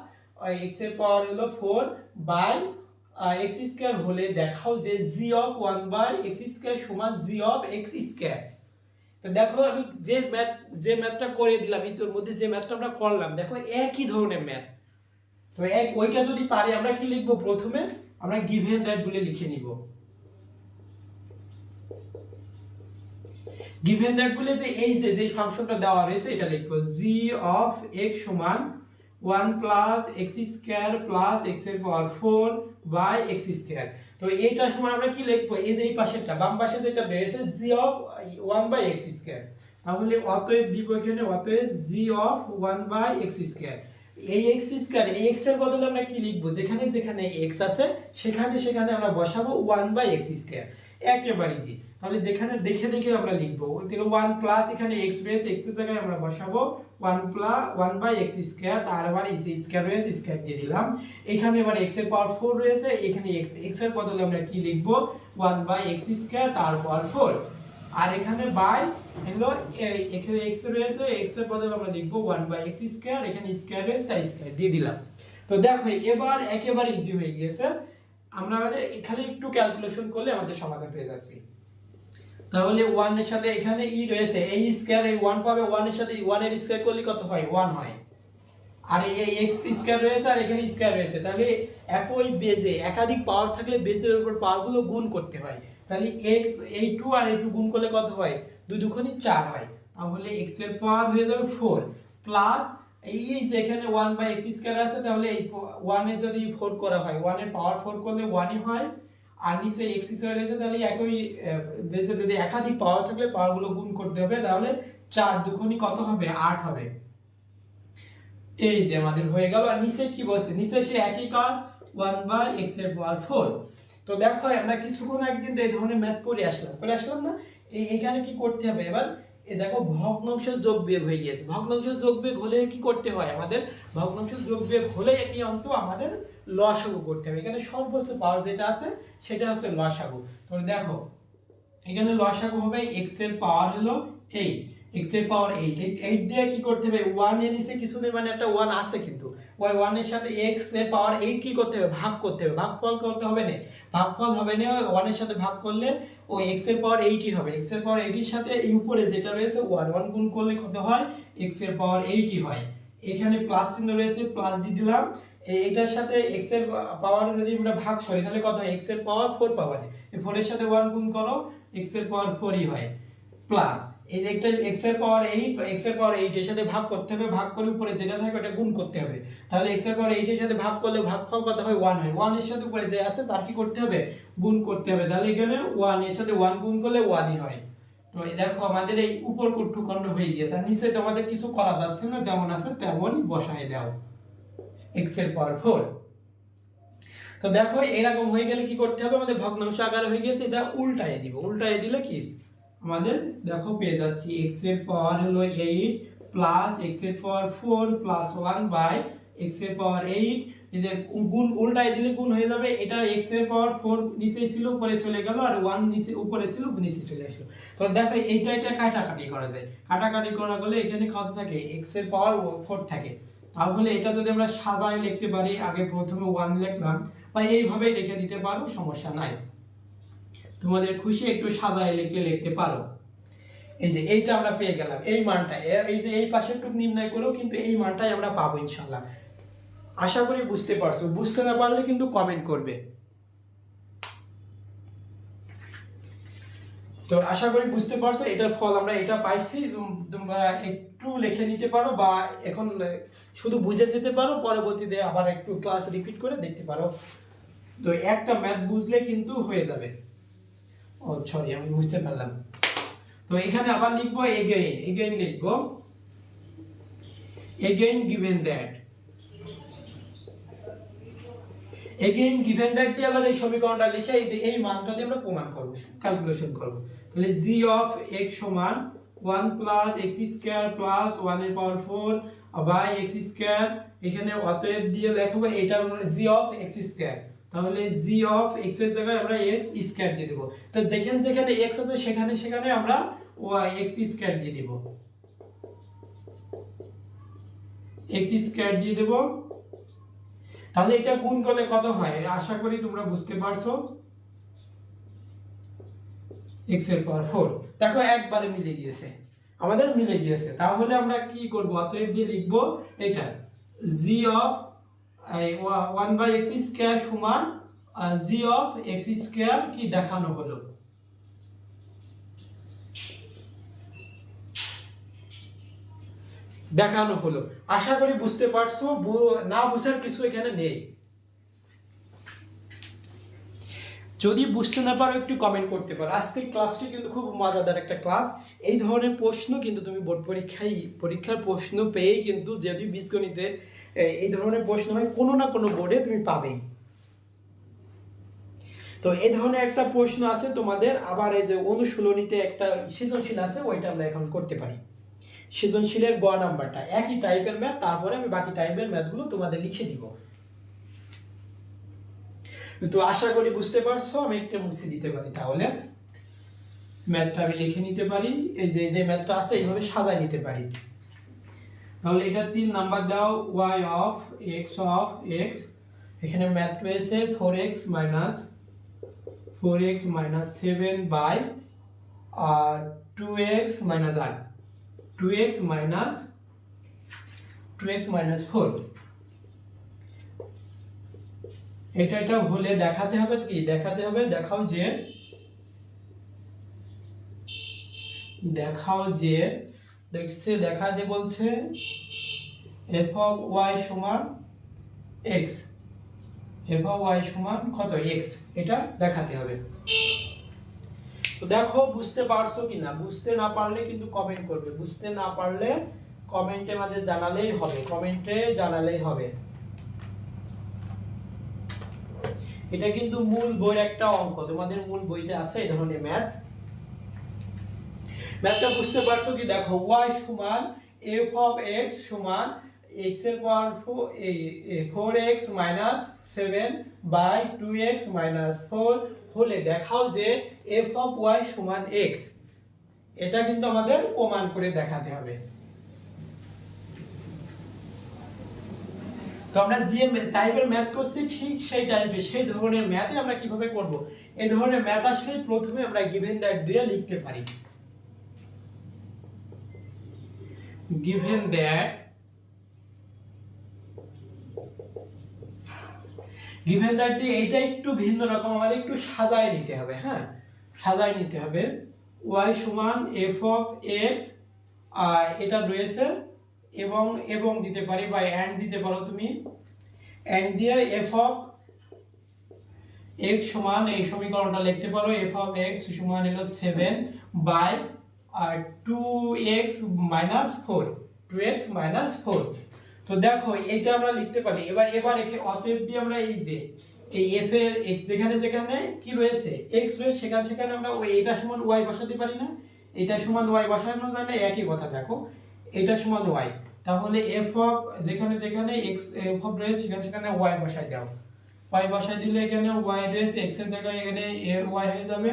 x এর পাওয়ার হলো 4 বাই x স্কয়ার হলে দেখাও যে g of 1 by x square সমান g অফ x স্কয়ার। তো দেখো আমি যে ম্যাথটা করে দিলাম, এর মধ্যে যে ম্যাথটা আমরা করলাম, দেখো একই ধরনের ম্যাথ। তো ওইটা যদি পারি আমরা কি লিখবো? প্রথমে আমরা গিভেন দ্যাট বলে লিখে নিব। গিভেন দ্যাট বলে যে এই যে ফাংশনটা দেওয়া রয়েছে এটা লিখবো g অফ x সমান 1 plus x square plus x এর পাওয়ার 4 বাই x স্কয়ার। তো এইটা সমান আমরা কি লিখবো? এই যে এই পাশেরটা, বাম পাশে যেটা রয়েছে g of 1 by x square, তাহলে অতএব দিব এখানে অতএব g of 1 by x square. এই x স্কয়ার, এই x এর বদলে আমরা কি লিখবো? যেখানে যেখানে x আছে সেখানে আমরা বসাবো 1 বাই x স্কয়ার, একেবারে ইজি। তাহলে যেখানে দেখে দেখে আমরা লিখবো, তাহলে 1 প্লাস এখানে x রয়েছে, x এর জায়গায় আমরা বসাবো 1 প্লাস 1 বাই x স্কয়ার, তার আবার এই যে স্কয়ার রয়েছে স্কয়ার দিয়ে দিলাম। এখানে এবার x এর পাওয়ার 4 রয়েছে, এখানে x এর বদলে আমরা কি লিখবো? 1 বাই x স্কয়ার তার পাওয়ার 4, আর এখানে বাই হলো এখানে x রয়েছে, x এর বদলে আমরা লিখবো 1 বাই x স্কয়ার, এখানে স্কয়ার রয়েছে তাই স্কয়ার দিয়ে দিলাম। তো দেখো এবার একেবারে ইজি হয়ে গিয়েছে, আমরা আমাদের এখানে একটু ক্যালকুলেশন করলে আমাদের সমাধান পেয়ে যাচ্ছি। তাহলে 1 এর সাথে এখানে ই রয়েছে, এই স্কয়ার এই 1 পাবে, 1 এর সাথে 1 এর স্কয়ার করলে কত হয়? 1 হয়। আর এই x স্কয়ার রয়েছে আর এখানে স্কয়ার রয়েছে, তাহলে একই বেজে একাধিক পাওয়ার থাকলে বেজের উপর পাওয়ারগুলো গুণ করতে হয়। তাহলে x এই 2 আর এই 2 গুণ করলে কত হয়? 2 দুগুণে 4 হয়। তাহলে x এর পাওয়ার হয়ে যাবে 4 প্লাস এই যে এখানে 1 বাই x স্কয়ার আছে, তাহলে এই 1 এ যদি 4 করা হয়, 1 এর পাওয়ার 4 করলে 1 ই হয়, আর নিচে x স্কয়ার রয়েছে, তাহলে একই বেজে যদি একাধিক পাওয়ার থাকলে পাওয়ারগুলো গুণ করতে হবে, তাহলে 4 দুগুণে কত হবে? 8 হবে। এই যে আমাদের হয়ে গেল। আর নিচে কি বলছে? নিচে সে একই কাজ 1 বাই x এর পাওয়ার 4। তো দেখো আমরা কিছুক্ষণ আগে কিন্তু এই ধরনের ম্যাথ করে আসলাম না? এখানে কি করতে হবে এবার? এই দেখো ভগ্নাংশ যোগ বিয়োগ হয়ে গিয়েছে। ভগ্নাংশ যোগ বিয়োগ হলে কি করতে হয় আমাদের? ভগ্নাংশ যোগ বিয়োগ হলে একই অন্ত আমাদের লসাগু করতে হবে। এখানে সর্বোচ্চ পাওয়ার যেটা আছে সেটা হচ্ছে লসাগু। তাহলে দেখো এখানে লসাগু হবে x এর পাওয়ার হলো 8, x এর পাওয়ার 8 দিয়ে কি করতে হবে? 1 এর নিচে কিছু নেই, মানে একটা 1 আছে, কিন্তু ওই 1 এর সাথে x এর পাওয়ার 8 কি করতে হবে? ভাগ করতে হবে। ভাগফল করতে হবে না, ভাগফল হবে না, 1 এর সাথে ভাগ করলে ওই x এর পাওয়ার 8 ই হবে। x এর পাওয়ার 8 এর সাথে এই উপরে যেটা রয়েছে 1 গুণ করলে কত হয়? x এর পাওয়ার 8 ই হয়। এখানে প্লাস চিহ্ন রয়েছে, প্লাস দিয়ে দিলাম। এইটার সাথে x এর পাওয়ার যদি আমরা ভাগ করি তাহলে কত হয়? x এর পাওয়ার 4 পাওয়া যায়। এই 4 এর সাথে 1 গুণ করো, x এর পাওয়ার 4 ই হয়, প্লাস এই যে একটা x এর পাওয়ার 8, x এর পাওয়ার 8 এর সাথে ভাগ করতে হবে, ভাগ করে উপরে যেটা থাকে ওটা গুণ করতে হবে। তাহলে x এর পাওয়ার 8 এর সাথে ভাগ করলে ভাগফল কত হয়? 1 হয়। 1 এর সাথে উপরে যে আছে তার কি করতে হবে? গুণ করতে হবে। তাহলে এখানে 1 এর সাথে 1 গুণ করলে 1 ই হয়। তো এই দেখো আমাদের এই উপর কুট্টুখণ্ড হয়ে গিয়েছে, আর নিচে তোমাদের কিছু করা যাচ্ছে না, যেমন আছে তেমনই বসায় দাও x এর পাওয়ার 4। তো দেখো এরকম হয়ে গেলে কি করতে হবে, আমাদের ভগ্নাংশ আকারে হয়ে গেছে, এটা উল্টায় দিব। উল্টায় দিলে কি আমাদের দেখো পেয়ে যাচ্ছি x এর পাওয়ার হলো 8 প্লাস x এর পাওয়ার 4 প্লাস 1 বাই x এর পাওয়ার 8। এই যে গুণ উল্টায় দিলে গুণ হয়ে যাবে, এটা x এর পাওয়ার 4 নিচে ছিল উপরে চলে গেল, আর 1 নিচে উপরে ছিল নিচে চলে আসলো। তো দেখো এটা কাটাকাটি করা যায়, কাটাকাটি করা গেলে এখানে কত থাকে, x এর পাওয়ার 4 থাকে। তাহলে এটা যদি আমরা সাজায় লিখতে পারি, আগে প্রথমে 1 লিখলাম বা এইভাবে রেখে দিতে পারো, সমস্যা নাই, তোমাদের খুশি একটু সাজায় লিখে লিখতে পারো। এই যে এইটা আমরা পেয়ে গেলাম, এই মানটা, এই যে এই পাশে একটু নির্ণয় করো, কিন্তু এই মানটাই আমরা পাবো ইনশাআল্লাহ। আশা করি বুঝতে পারছো, বুঝতে না পারলে কিন্তু কমেন্ট করবে। তো আশা করি বুঝতে পারছো, এটার ফল আমরা এটা পাইছি। তোমরা একটু লিখে নিতে পারো বা এখন শুধু বুঝে যেতে পারো, পরবর্তীতে আবার একটু ক্লাস রিপিট করে দেখতে পারো। তো একটা ম্যাথ বুঝলে কিন্তু হয়ে যাবে। ও সরি, আমি বুঝতে পারলাম। তো এখানে আবার লিখবো এগেইন লিখবো again given that. Again given that দিয়ে আবার এই সমীকরণটা লিখে এই মানটা দিয়ে আমরা প্রমাণ করব, ক্যালকুলেশন করব। তাহলে g অফ x সমান 1 প্লাস x স্কয়ার প্লাস 1 এর পাওয়ার 4 বাই x স্কয়ার। এখানে অতএব দিয়ে লিখব এটা হলো g অফ x স্কয়ার। তাহলে g অফ x এর জায়গায় আমরা x স্কয়ার দিয়ে দেব। তো দেখেন যেখানে x আছে সেখানে সেখানে আমরা x স্কয়ার দিয়ে দেব, x স্কয়ার দিয়ে দেব। তাহলে এটা গুণ করলে কত হয়, আশা করি তোমরা বুঝতে পারছো, x এর পাওয়ার 4। দেখো একবারে মিলে গিয়েছে, আমাদের মিলে গিয়েছে। তাহলে আমরা কি করব, অতএব দিয়ে লিখব এটা g of 1 by x square সমান g অফ x স্কয়ার কি দেখানো হলো। দেখানো হলো, আশা করি বুঝতে পারছো, না বুঝার কিছু এখানে নেই। যদি বুঝতে না পারো একটু কমেন্ট করতে পারো। আজকের ক্লাসটি কিন্তু খুব মজাদার একটা ক্লাস। এই ধরনের প্রশ্ন কিন্তু তুমি বোর্ড পরীক্ষার প্রশ্ন পেয়েই কিন্তু, যদি বীজগণিতে এই ধরনের প্রশ্ন হয় কোনো না কোনো বোর্ডে তুমি পাবেই। তো এই ধরনের একটা প্রশ্ন আছে তোমাদের। আবার এই যে অনুশীলনীতে একটা সৃজনশীল আছে, ওইটা আমরা এখন করতে পারি। সৃজনশীলের গ নাম্বারটা একই টাইপের ম্যাথ, তারপরে আমি বাকি টাইপের ম্যাথগুলো তোমাদের লিখে দিব। তো আশা করি বুঝতে পারছো। আমি একটা মুছে দিতে পারি, তাহলে ম্যাথটা আমি লিখে নিতে পারি। এই যে ম্যাথটা আছে এইভাবে সাজায় নিতে পারি। তাহলে এটা 3 নাম্বার দাও, y অফ x, এখানে ম্যাথ রয়েছে 4x minus 7 by 2x minus 8, 2x minus 4। এটা হলে দেখাতে হবে কি, দেখাতে হবে দেখাও যে দেখছে দেখাতে বলছে f অফ y সমান x, f অফ y সমান কত x, এটা দেখাতে হবে। তো দেখো বুঝতে পারছো কিনা, বুঝতে না পারলে কিন্তু কমেন্ট করবে, বুঝতে না পারলে কমেন্টে আমাদের জানালেই হবে, কমেন্টে জানালেই হবে। এটা কিন্তু মূল বইয়ের একটা অঙ্ক, তোমাদের মূল বইতে আছে এই ধরনের ম্যাথটা বুঝতে পারছো কি। দেখো y সমান f অফ x সমান x এর পাওয়ার 4x minus 7 by 2x minus 4 হলে দেখাও যে f অফ y সমান x। এটা কিন্তু আমাদের প্রমাণ করে দেখাতে হবে। তো আমরা যে টাইপের ম্যাথ করছি ঠিক সেই টাইপের সেই ধরনের ম্যাথে আমরা কিভাবে করব, এই ধরনের ম্যাথ আসলে প্রথমে আমরা গিভেন দ্যাট দিয়ে লিখতে পারি। গিভেন দ্যাট দিয়ে এটা একটু ভিন্ন রকম, আমাদের একটু সাজায় নিতে হবে। হ্যাঁ, সাজায় নিতে হবে। y সমান f অফ x, এটা রয়েছে, এবং দিতে পারি বা এন্ড দিতে পারো তুমি। এন্ড দিয়ে f অফ x সমান এই সমীকরণটা লিখতে পারো, f অফ x সমান হলো 7 by 2x minus 4, 2x minus 4। তো দেখো এটা আমরা লিখতে পারি। এবার অতএব দিয়ে আমরা এই যে এই f এর x যেখানে যেখানে কি রয়েছে x রয়েছে সেখানে সেখানে আমরা ওই এটা সমান y বসাতে পারি না, এটা সমান y বসানো যায় না, একই কথা। দেখো এটা সমান y, তাহলে f অফ যেখানে যেখানে x f অফ রয়েছে সেখানে সেখানে y বসাই দাও। y বসাই দিলে এখানে y রয়েছে x এর জায়গায় এখানে y হয়ে যাবে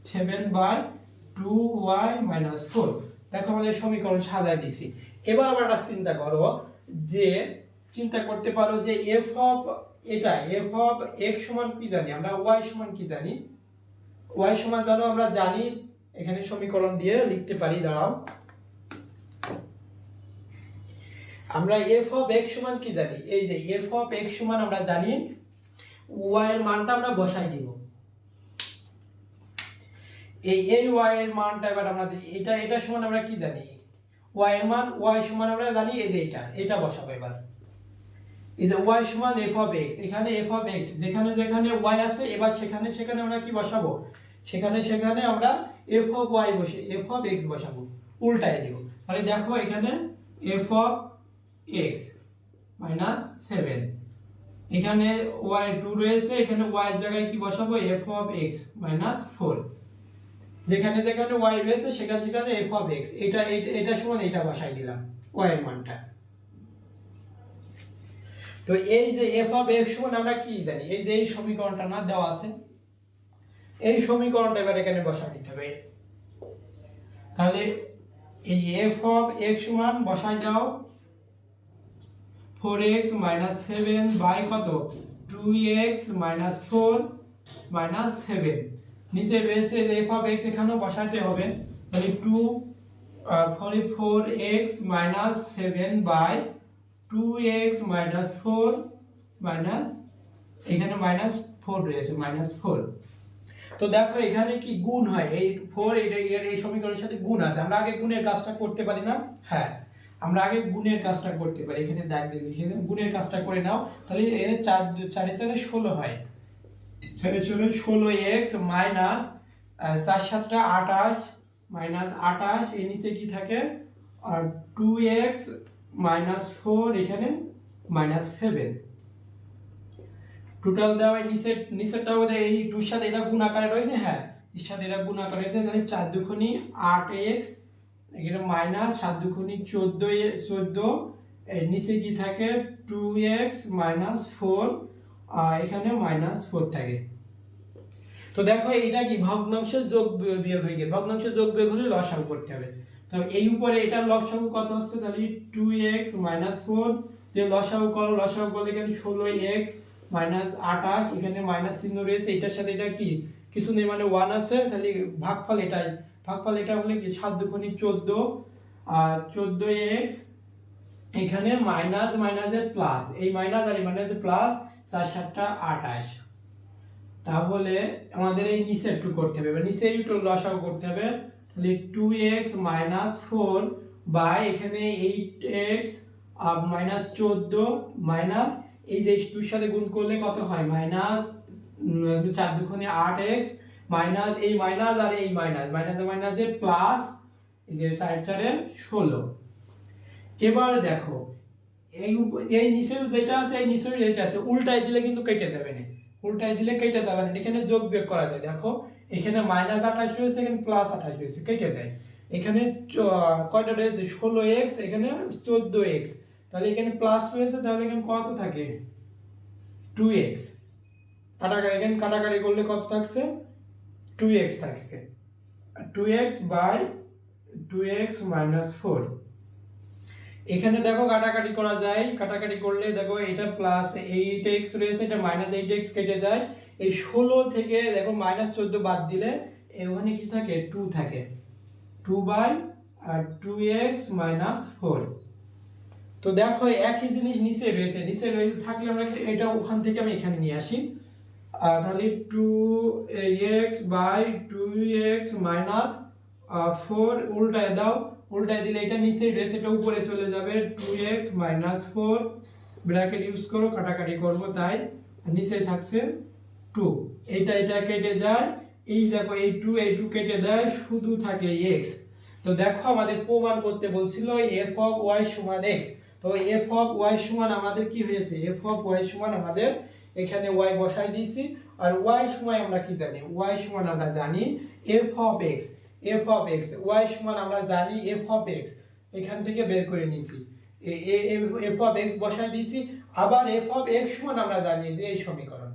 7/2y - 4। দেখো আমাদের সমীকরণ সাজায় দিছি। এবার আবার একটা চিন্তা করো, যে চিন্তা করতে পারো যে f অফ এটা f অফ x সমান কি জানি আমরা, y সমান কি জানি, y সমান জানো আমরা জানি, এখানে সমীকরণ দিয়ে লিখতে পারি, দাঁড়াও। আমরা f অফ x সমান কি জানি, এই যে f অফ x সমান আমরা জানি y এর মানটা আমরা বসাই দিব। এই y এর মানটা এবার আমরা এটা সমান আমরা কি জানি, y এর মান y সমান আমরা জানি এই যে এটা বসাবো। এবার এই যে y সমান f অফ x, এখানে f অফ x যেখানে যেখানে y আছে এবার সেখানে সেখানে আমরা কি বসাবো, সেখানে সেখানে আমরা f অফ y বসে f অফ x বসাবো, উল্টায় দিব। তাহলে দেখো এখানে f অফ x - 7, এখানে y 2 রয়েছে, এখানে y এর জায়গায় কি বসাবো f অফ x - 4, যেখানে যেখানে y রয়েছে সেখানে সেখানে f অফ x, এটা সমান এটা বসাই দিলাম y এর মানটা। তো এই যে f অফ x সমান আমরা কি জানি, এই যে এই সমীকরণটা না দেওয়া আছে, এই সমীকরণটা এবার এখানে বসাই দিতে হবে। তাহলে এই f অফ x সমান বসাই দাও 4x - 7 বাই কত 2x - 4 - 7, নিচে রয়েছে যে f অফ x এখানেও বসাইতে হবে। তাহলে 4x - 7 বাই 2x - 4 এখানে -4 রয়েছে -4। তো দেখো এখানে কি গুণ হয়, এই 4 এই সমীকরণের সাথে গুণ আছে, আমরা আগে গুণের কাজটা করতে পারি না? হ্যাঁ, আমরা আগে গুণের কাজটা করতে পারি। এখানে দাগ দিয়ে লিখে দেন, গুণের কাজটা করে নাও। তাহলে এর 4 4 4 16 হয়, 16x মাইনাস 4 7 28 -28, এর নিচে কি থাকে আর 2x - 4 এখানে -7, টোটাল দেওয়া নিচেরটাও এই 2 এর সাথে এটা গুণ আকারে রয় না, হ্যাঁ এর সাথে এটা গুণ আকারে আছে। তাহলে 4 দুগুণী 8x, এখানে মাইনাস 7 দুগুণী 14 এর নিচে কি থাকে 2x - 4 আর এখানে -4 থাকে। তো দেখো এটা কি ভগ্নাংশের যোগ বিয়োগ হয়ে গেল, ভগ্নাংশের যোগ বিয়োগ হলে লসাগু করতে হবে। তাহলে এই উপরে এটার লসাগু কত হচ্ছে, তাহলে 2x - 4 দিয়ে লসাগু করো, লসাগু করলে এখানে 16x - 28, এখানে মাইনাস চিহ্ন রয়েছে, এটার সাথে এটা কি কিছু নেই মানে 1 আছে, তাহলে ভাগফল এটা হলে কি 7 দুগুণী 14 আর 14x, এখানে মাইনাস মাইনাসের প্লাস, এই মাইনাস আর এই মাইনাসের প্লাস, 4 7 28। তাহলে আমাদের এই নিচে একটু করতে হবে, নিচে একটু লসাগু করতে হবে। তাহলে 2x - 4 বাই এখানে 8x -14 মাইনাস এই যে 2 এর সাথে গুণ করলে কত হয় মাইনাস 4 দুগুণে 8x মাইনাস এই মাইনাস আর এই মাইনাস মাইনাসে প্লাস এই যে 4 4 16। এবার দেখো এই নিচের যেটা আছে এই নিচের যেটা আছে উল্টায় দিলে কিন্তু কেটে যাবে না, উল্টায় দিলে কেটে যাবে না, এখানে যোগ বিয়োগ করা যায়। দেখো এখানে -28 রয়েছে, এখানে +28 রয়েছে, কেটে যায়। এখানে কয়টা রয়েছে 16x, এখানে 14x, তাহলে এখানে প্লাস রয়েছে, তাহলে এখানে কত থাকে 2x, এখানে কাটাকাটি করলে কত থাকছে 2x থাকছে, 2x বাই 2x - 4। এখানে দেখো কাটাকাটি করা যায়, কাটাকাটি করলে দেখো এটা প্লাস 8x রয়েছে, এটা -8x কেটে যায়। এই 16 থেকে দেখো -14 বাদ দিলে এখানে কি থাকে 2 থাকে, 2 বাই 2x - 4। তো দেখো একই জিনিস নিচে রয়েছে, থাকলে আমরা এটা ওখান থেকে আমি এখানে নিয়ে আসি। তাহলে 2x বাই 2x - 4 উল্টায় দাও, উল্টায় দিলে এটা নিচেই রয়েছে, এটা উপরে চলে যাবে 2x - 4 ব্র্যাকেট ইউজ করো, কাটাকাটি করব তাই নিচে থাকছে 2, এটা কেটে যায়, এই দেখো এই 2 কেটে দেয়, শুধু থাকে x। তো দেখো আমাদের প্রমাণ করতে বলছিল f অফ y সমান x, তো f অফ y সমান আমাদের কি হয়েছে, f অফ y সমান আমাদের এখানে ওয়াই বসাই দিয়েছি। আর ওয়াই সমান আমরা কি জানি, ওয়াই সমান আমরা জানি f of x, f of x y সমান আমরা জানি এফ অফ এক্স, এখান থেকে বের করে নিয়েছি এফ অফ এক্স বসাই দিয়েছি। আবার এফ অফ এক্স সমান আমরা জানি যে এই সমীকরণ,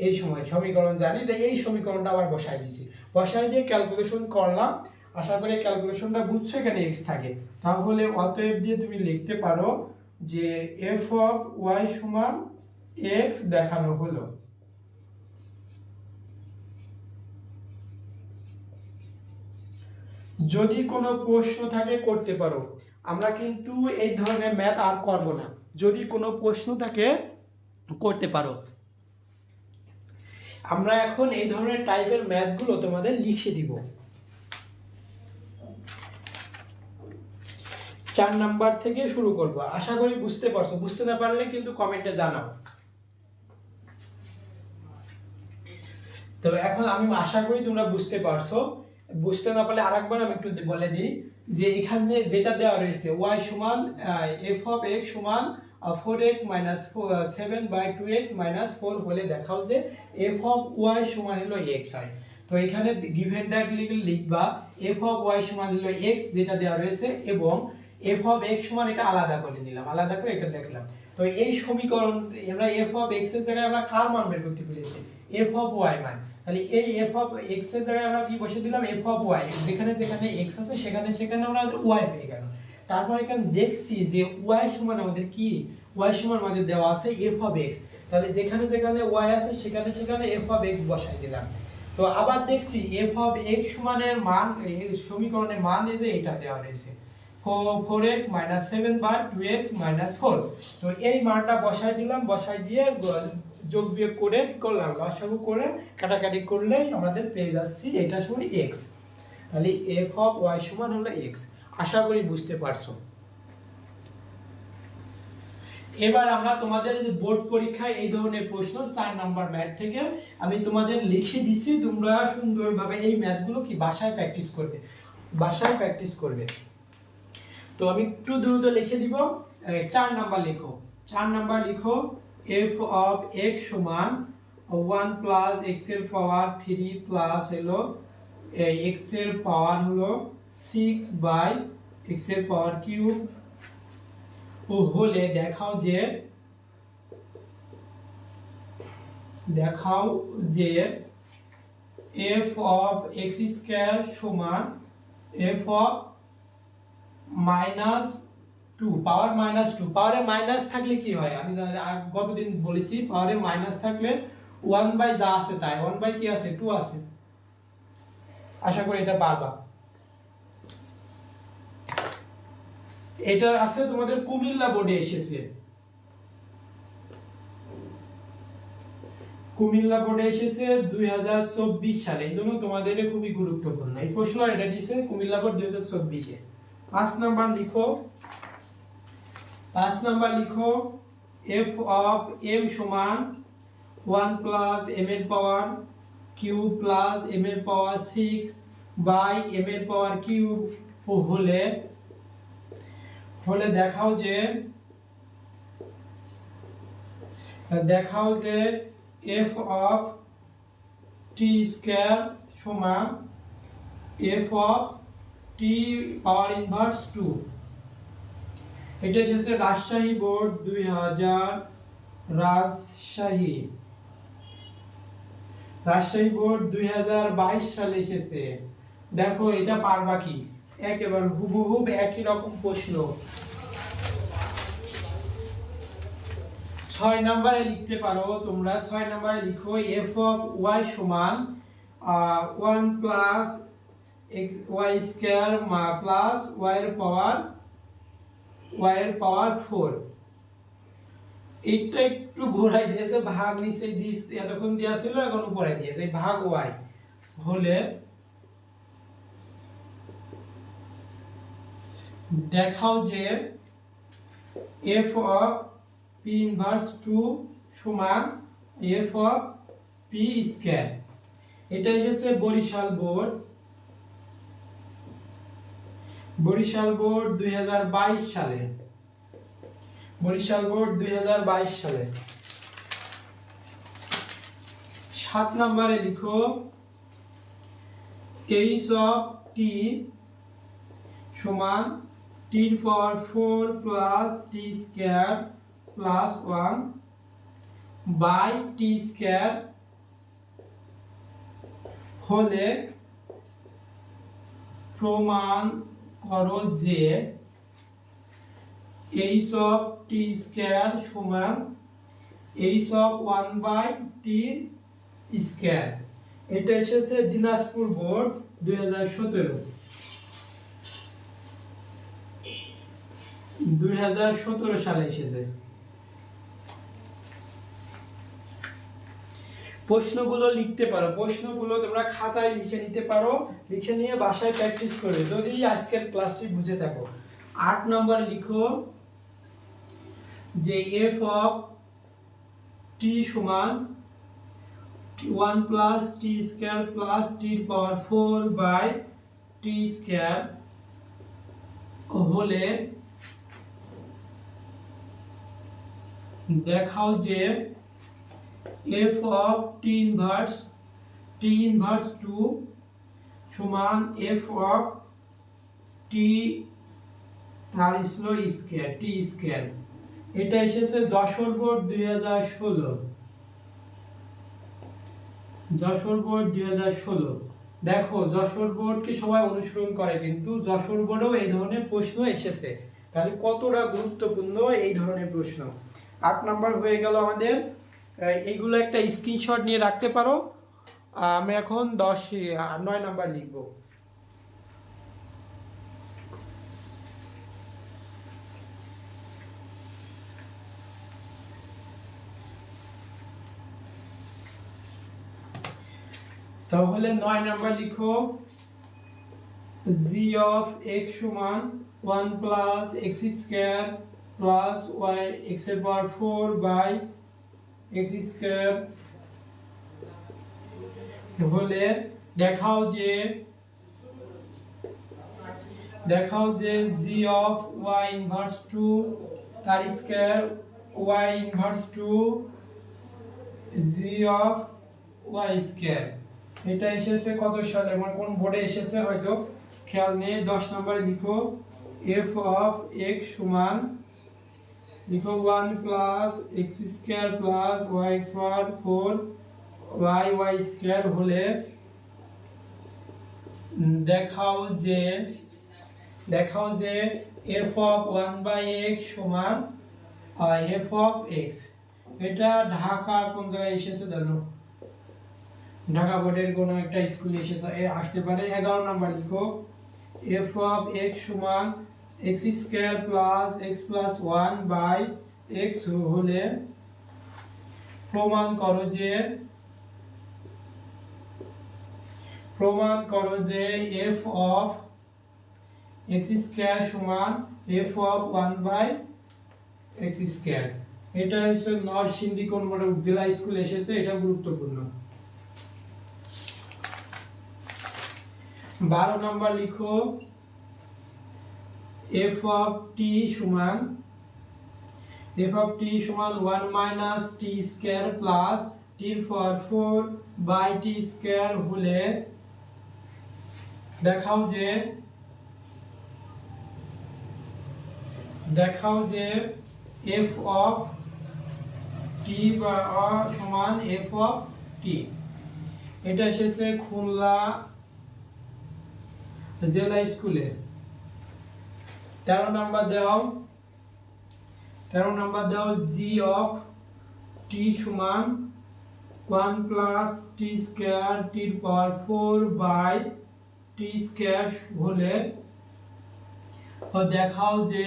এই সমীকরণ জানি যে এই সমীকরণটা আবার বসাই দিয়েছি, বসাই দিয়ে ক্যালকুলেশন করলাম। আশা করি ক্যালকুলেশনটা বুঝছো, এখানে এক্স থাকে। তাহলে অতএব দিয়ে তুমি লিখতে পারো যে এফ অফ ওয়াই সমান এক্স দেখানো হলো। যদি কোনো প্রশ্ন থাকে করতে পারো, আমরা কিন্তু এই ধরনের ম্যাথ আর করব না। যদি কোনো প্রশ্ন থাকে করতে পারো। আমরা এখন এই ধরনের টাইপের ম্যাথগুলো তোমাদের লিখে দিব। 4 নাম্বার থেকে শুরু করব। আশা করি বুঝতে পারছো, বুঝতে না পারলে কিন্তু কমেন্টে জানাও। তো এখন আমি আশা করি তোমরা বুঝতে পারছো। বুঝতে না পারলে আরেকবার আমি একটু বলে দিই যে এখানে যেটা দেওয়া রয়েছে y সমান f অফ x সমান 4x মাইনাস 7/2x মাইনাস 4 হলে দেখাও যে f অফ y সমান হলো x হয়। তো এখানে গিভেন দ্যাট লিখবা f অফ y সমান হলো x যেটা দেওয়া রয়েছে, এবং f অফ x সমান এটা আলাদা করে নিলাম, আলাদা করে এটা লিখলাম। তো এই সমীকরণ আমরা f অফ x এর জায়গায় আমরা কার মান বের করতে পেরেছি, f অফ y মান। তাহলে এই f অফ x এর জায়গায় আমরা কি বসিয়ে দিলাম, f অফ y, যেখানে যেখানে x আছে সেখানে সেখানে আমরা y পেয়ে গেল। তারপর এখানে দেখছি যে y সমান আমাদের কি, y সমান আমাদের দেওয়া আছে f অফ x, তাহলে যেখানে যেখানে y আছে সেখানে সেখানে f অফ x বসাই দিলাম। তো আবার দেখছি f অফ x সমানের মান, এই সমীকরণের মান এই যে এটা দেওয়া রয়েছে 4x - 7/2x - 4। তো এই মানটা বসাই দিলাম, বসাই দিয়ে যোগ বিয়োগ করে কি করলাম, লসাগু করে কাটাকাটি করলেই আমাদের পেয়ে যাচ্ছি এটা সমান x। তাহলে f অফ y সমান হলো x। আশা করি বুঝতে পারছো। এবার আমরা তোমাদের যে বোর্ড পরীক্ষায় এই ধরনের প্রশ্ন 4 নাম্বার ম্যাথ থেকে আমি তোমাদের লিখে দিছি, তোমরা সুন্দরভাবে এই ম্যাথগুলো কি বাসায় প্র্যাকটিস করবে, বাসায় প্র্যাকটিস করবে। তো আমি একটু দ্রুত লিখে দিব। 4 নাম্বার লিখো, 4 নাম্বার লিখো f অফ x সমান 1 প্লাস x এর পাওয়ার 3 প্লাস হলো x এর পাওয়ার হলো 6 বাই x এর পাওয়ার কিউব ও হলে দেখাও যে f অফ x স্কয়ার সমান f অফ -2 পাওয়ার -2। পাওয়ারে মাইনাস থাকলে কি হয়, আমি গতদিন বলেছি পাওয়ারে মাইনাস থাকলে 1 বাই যা আছে তাই, 1 বাই কি আছে 2 আছে। আশা করি এটা পারবা। এটা আছে তোমাদের কুমিল্লা বোর্ডে এসেছে, কুমিল্লা বোর্ডে এসেছে 2024 সালে, এইজন্য তোমাদের খুবই গুরুত্বপূর্ণ এই প্রশ্ন। এটা দিয়েছে কুমিল্লা বোর্ড 2024 এ। 5 নাম্বার লিখো, 5 নাম্বার লিখো f অফ m সমান 1 প্লাস m এর পাওয়ার কিউব প্লাস m এর পাওয়ার 6 বাই m এর পাওয়ার কিউব হলে দেখাও যে f অফ t স্কয়ার সমান f of t power inverse 2। এটা হচ্ছে রাজশাহী বোর্ড 2000, রাজশাহী বোর্ড 2022 সালে এসেছে। দেখো এটা পারবা কি, একেবারে হুবহু একই রকম প্রশ্ন। 6 নম্বরে লিখতে পারো তোমরা, 6 নম্বরে লিখো f অফ y সমান 1 plus y square plus y এর পাওয়ার 4। এটা একটু ঘোরাই দিয়েছে, ভাগ নিচে দিয়েছে, এতক্ষণ দেওয়া ছিল এখন উপরে দিয়েছে ভাগ y হলে দেখাও যে f অফ p ইনভার্স 2 সমান f অফ p স্কয়ার। এটা এসেছে বরিশাল বোর্ড 2022 সালে, বরিশাল বোর্ড 2022 সালে। 7 নম্বরে লিখো h of t সমান t এর power 4 plus t square plus 1 by t square হলে প্রমাণ করো যে h of t স্কয়ার সমান h of 1 by t square. এটা এসেছে দিনাজপুর বোর্ড 2017 সালে এসেছে। প্রশ্নগুলো লিখতে পারো, প্রশ্নগুলো তোমরা খাতায় লিখে নিতে পারো, লিখে নিয়ে বাসায় প্র্যাকটিস করবে যদি আজকের ক্লাসটি বুঝে থাকো। 8 নম্বর লিখো যে f of t সমান 1 plus t square plus t এর পাওয়ার 4 বাই t স্কয়ার হলে দেখাও যে f of t inverse 2 সমান f of t তার স্কয়ার t স্কয়ার। এটা এসেছে যশোর বোর্ড 2016, যশোর বোর্ড 2016। দেখো যশোর বোর্ডকে সবাই অনুসরণ করে, কিন্তু যশোর বোর্ডেও এই ধরনের প্রশ্ন এসেছে, তাহলে কতটা গুরুত্বপূর্ণ এই ধরনের প্রশ্ন। 8 নাম্বার হয়ে গেল আমাদের। এইগুলো একটা স্ক্রিনশট নিয়ে রাখতে পারো। আমি এখন 9 নাম্বার লিখব। তাহলে 9 নাম্বার লিখো g of x সমান 1 plus x square plus y x এর পাওয়ার 4 বাই x স্কয়ার হলে দেখাও যে g of y ইনভার্স 2 তার square y inverse 2 g of y square. এটা এসেছে কত সালে, মানে কোন বোর্ডে এসেছে হয়তো খেয়াল নেই। 10 নম্বরে লিখো f of x সমান লিখো 1 plus x square plus y পাওয়ার 4 y স্কয়ার হলে দেখাও যে f of 1 বাই x সমান f of x। এটা ঢাকা কোন জায়গায় এসেছে জানো? ঢাকা বোর্ডের কোন একটা স্কুলে এসেছে, আসতে পারে। 11 নাম্বার লিখো f of x সমান x square plus x plus 1 by x হলে প্রমাণ করো যে f of x স্কয়ার সমান f of 1 by x square. এটা হচ্ছে নরসিংদী কোন জেলা স্কুলে এসেছে, এটা গুরুত্বপূর্ণ। 12 নাম্বার লিখো f of t সমান 1 minus t square plus t এর পাওয়ার 4 বাই t স্কয়ার হলে দেখাও যে f of t সমান f of t। এটা এসেছে খুলনা জেলা স্কুলে। 13 নাম্বার দাও g of t সমান 1 প্লাস t স্কয়ার t এর পাওয়ার 4 বাই t স্কয়ার হলে দেখাও যে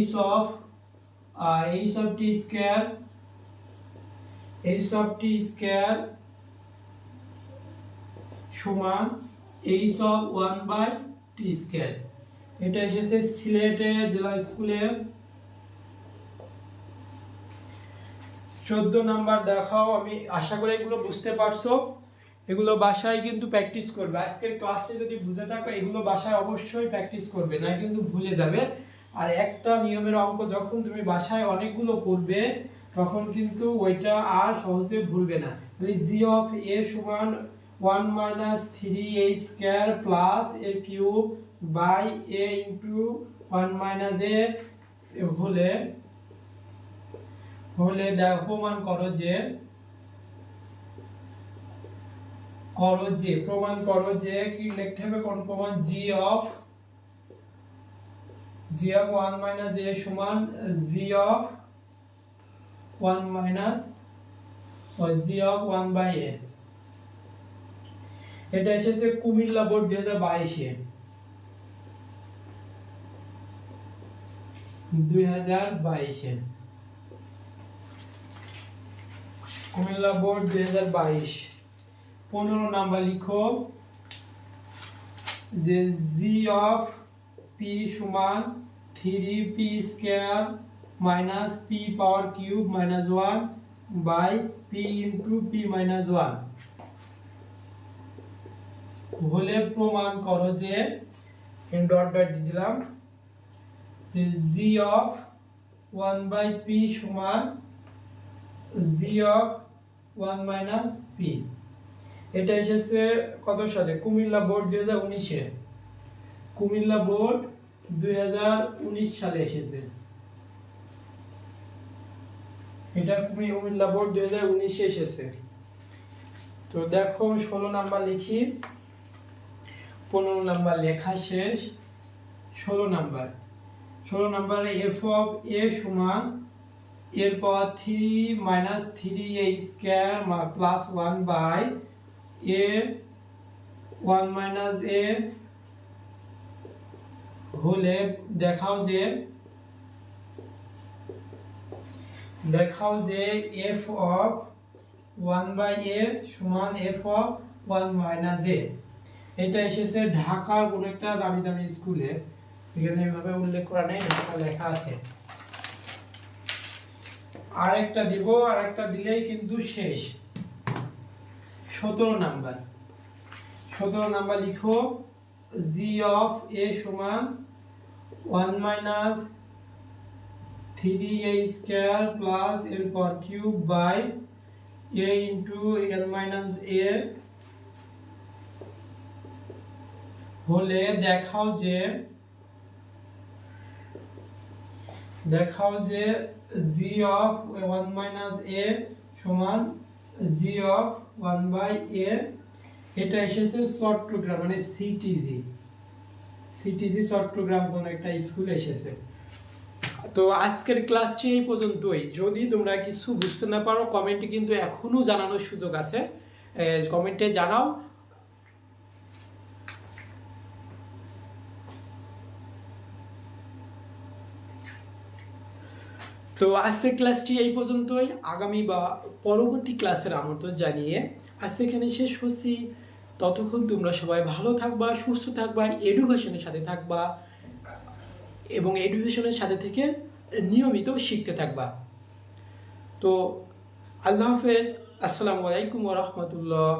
h of t স্কয়ার সমান h of 1 by t square. এটা এসেছে সিলেটে জেলা স্কুলে। 14 নাম্বার দেখাও। আমি আশা করি এগুলো বুঝতে পারছো, এগুলো বাসায় কিন্তু প্র্যাকটিস করবে। আজকের ক্লাসটি যদি বুঝে থাকো এগুলো বাসায় অবশ্যই প্র্যাকটিস করবে, না কিন্তু ভুলে যাবে। আর একটা নিয়মের অঙ্ক যখন তুমি বাসায় অনেকগুলো করবে তখন কিন্তু ওইটা আর সহজে ভুলবে না। তাহলে জি অফ এ সমান 1 minus 3a square plus a cube by a into 1 minus a হলে প্রমাণ করো যে কি লিখতে হবে কোন প্রমাণ জি অফ 1 মাইনাস a সমান G of 1 minus G of 1 by a। এটা এসেছে Comilla board 2022 Comilla board 2022। 15 number লিখো যে জি অফ পি সমান 3p square minus p power cube minus 1 by p into p minus 1 হলে প্রমাণ করো যে ডট ডট দিয়ে দিলাম যে জি অফ 1 বাই p সমান জি অফ 1 মাইনাস p। এটা এসেছে কত সালে? কুমিল্লা বোর্ড 2019 এ। কুমিল্লা বোর্ড 2019 সালে এসেছে। এটা কুমিল্লা বোর্ড 2019 এ এসেছে। তো দেখো 16 নাম্বার লিখি, 15 নাম্বার লেখা শেষ। 16 নাম্বার এফ অফ এ সমান এর power 3 minus 3a square plus 1 by a 1 minus a হলে দেখাও যে f অফ 1 বাই a সমান f অফ 1 মাইনাস a। এটা এসেছে ঢাকার কোন একটা দামি দামি স্কুলে, এখানে এভাবে উল্লেখ করা নেই, এটা লেখা আছে। আরেকটা দিব, আরেকটা দিলেই কিন্তু শেষ। 17 নাম্বার লিখো জি অফ এ সমান 1 মাইনাস 3a স্কয়ার প্লাস এর power cube by a into l minus a হলে দেখাও যে জি অফ 1 মাইনাস a সমান জি অফ 1 বাই a। এটা এসেছে চট্টগ্রাম মানে সিটিজি চট্টগ্রাম কোন একটা স্কুলে এসেছে। তো আজকের ক্লাসটি এই পর্যন্তই। যদি তোমরা কিছু বুঝতে না পারো কমেন্টে কিন্তু এখনো জানানোর সুযোগ আছে, কমেন্টে জানাও। তো আজকের ক্লাসটি এই পর্যন্তই। আগামী বা পরবর্তী ক্লাসের আমন্ত্রণ জানিয়ে আজকে এখানে শেষ করছি। ততক্ষণ তোমরা সবাই ভালো থাকবা, সুস্থ থাকবা, এডুকেশনের সাথে থাকবা এবং এডুকেশনের সাথে থেকে নিয়মিত শিখতে থাকবা। তো আল্লাহ হাফেজ, আসসালামু আলাইকুম ওয়া রাহমাতুল্লাহ।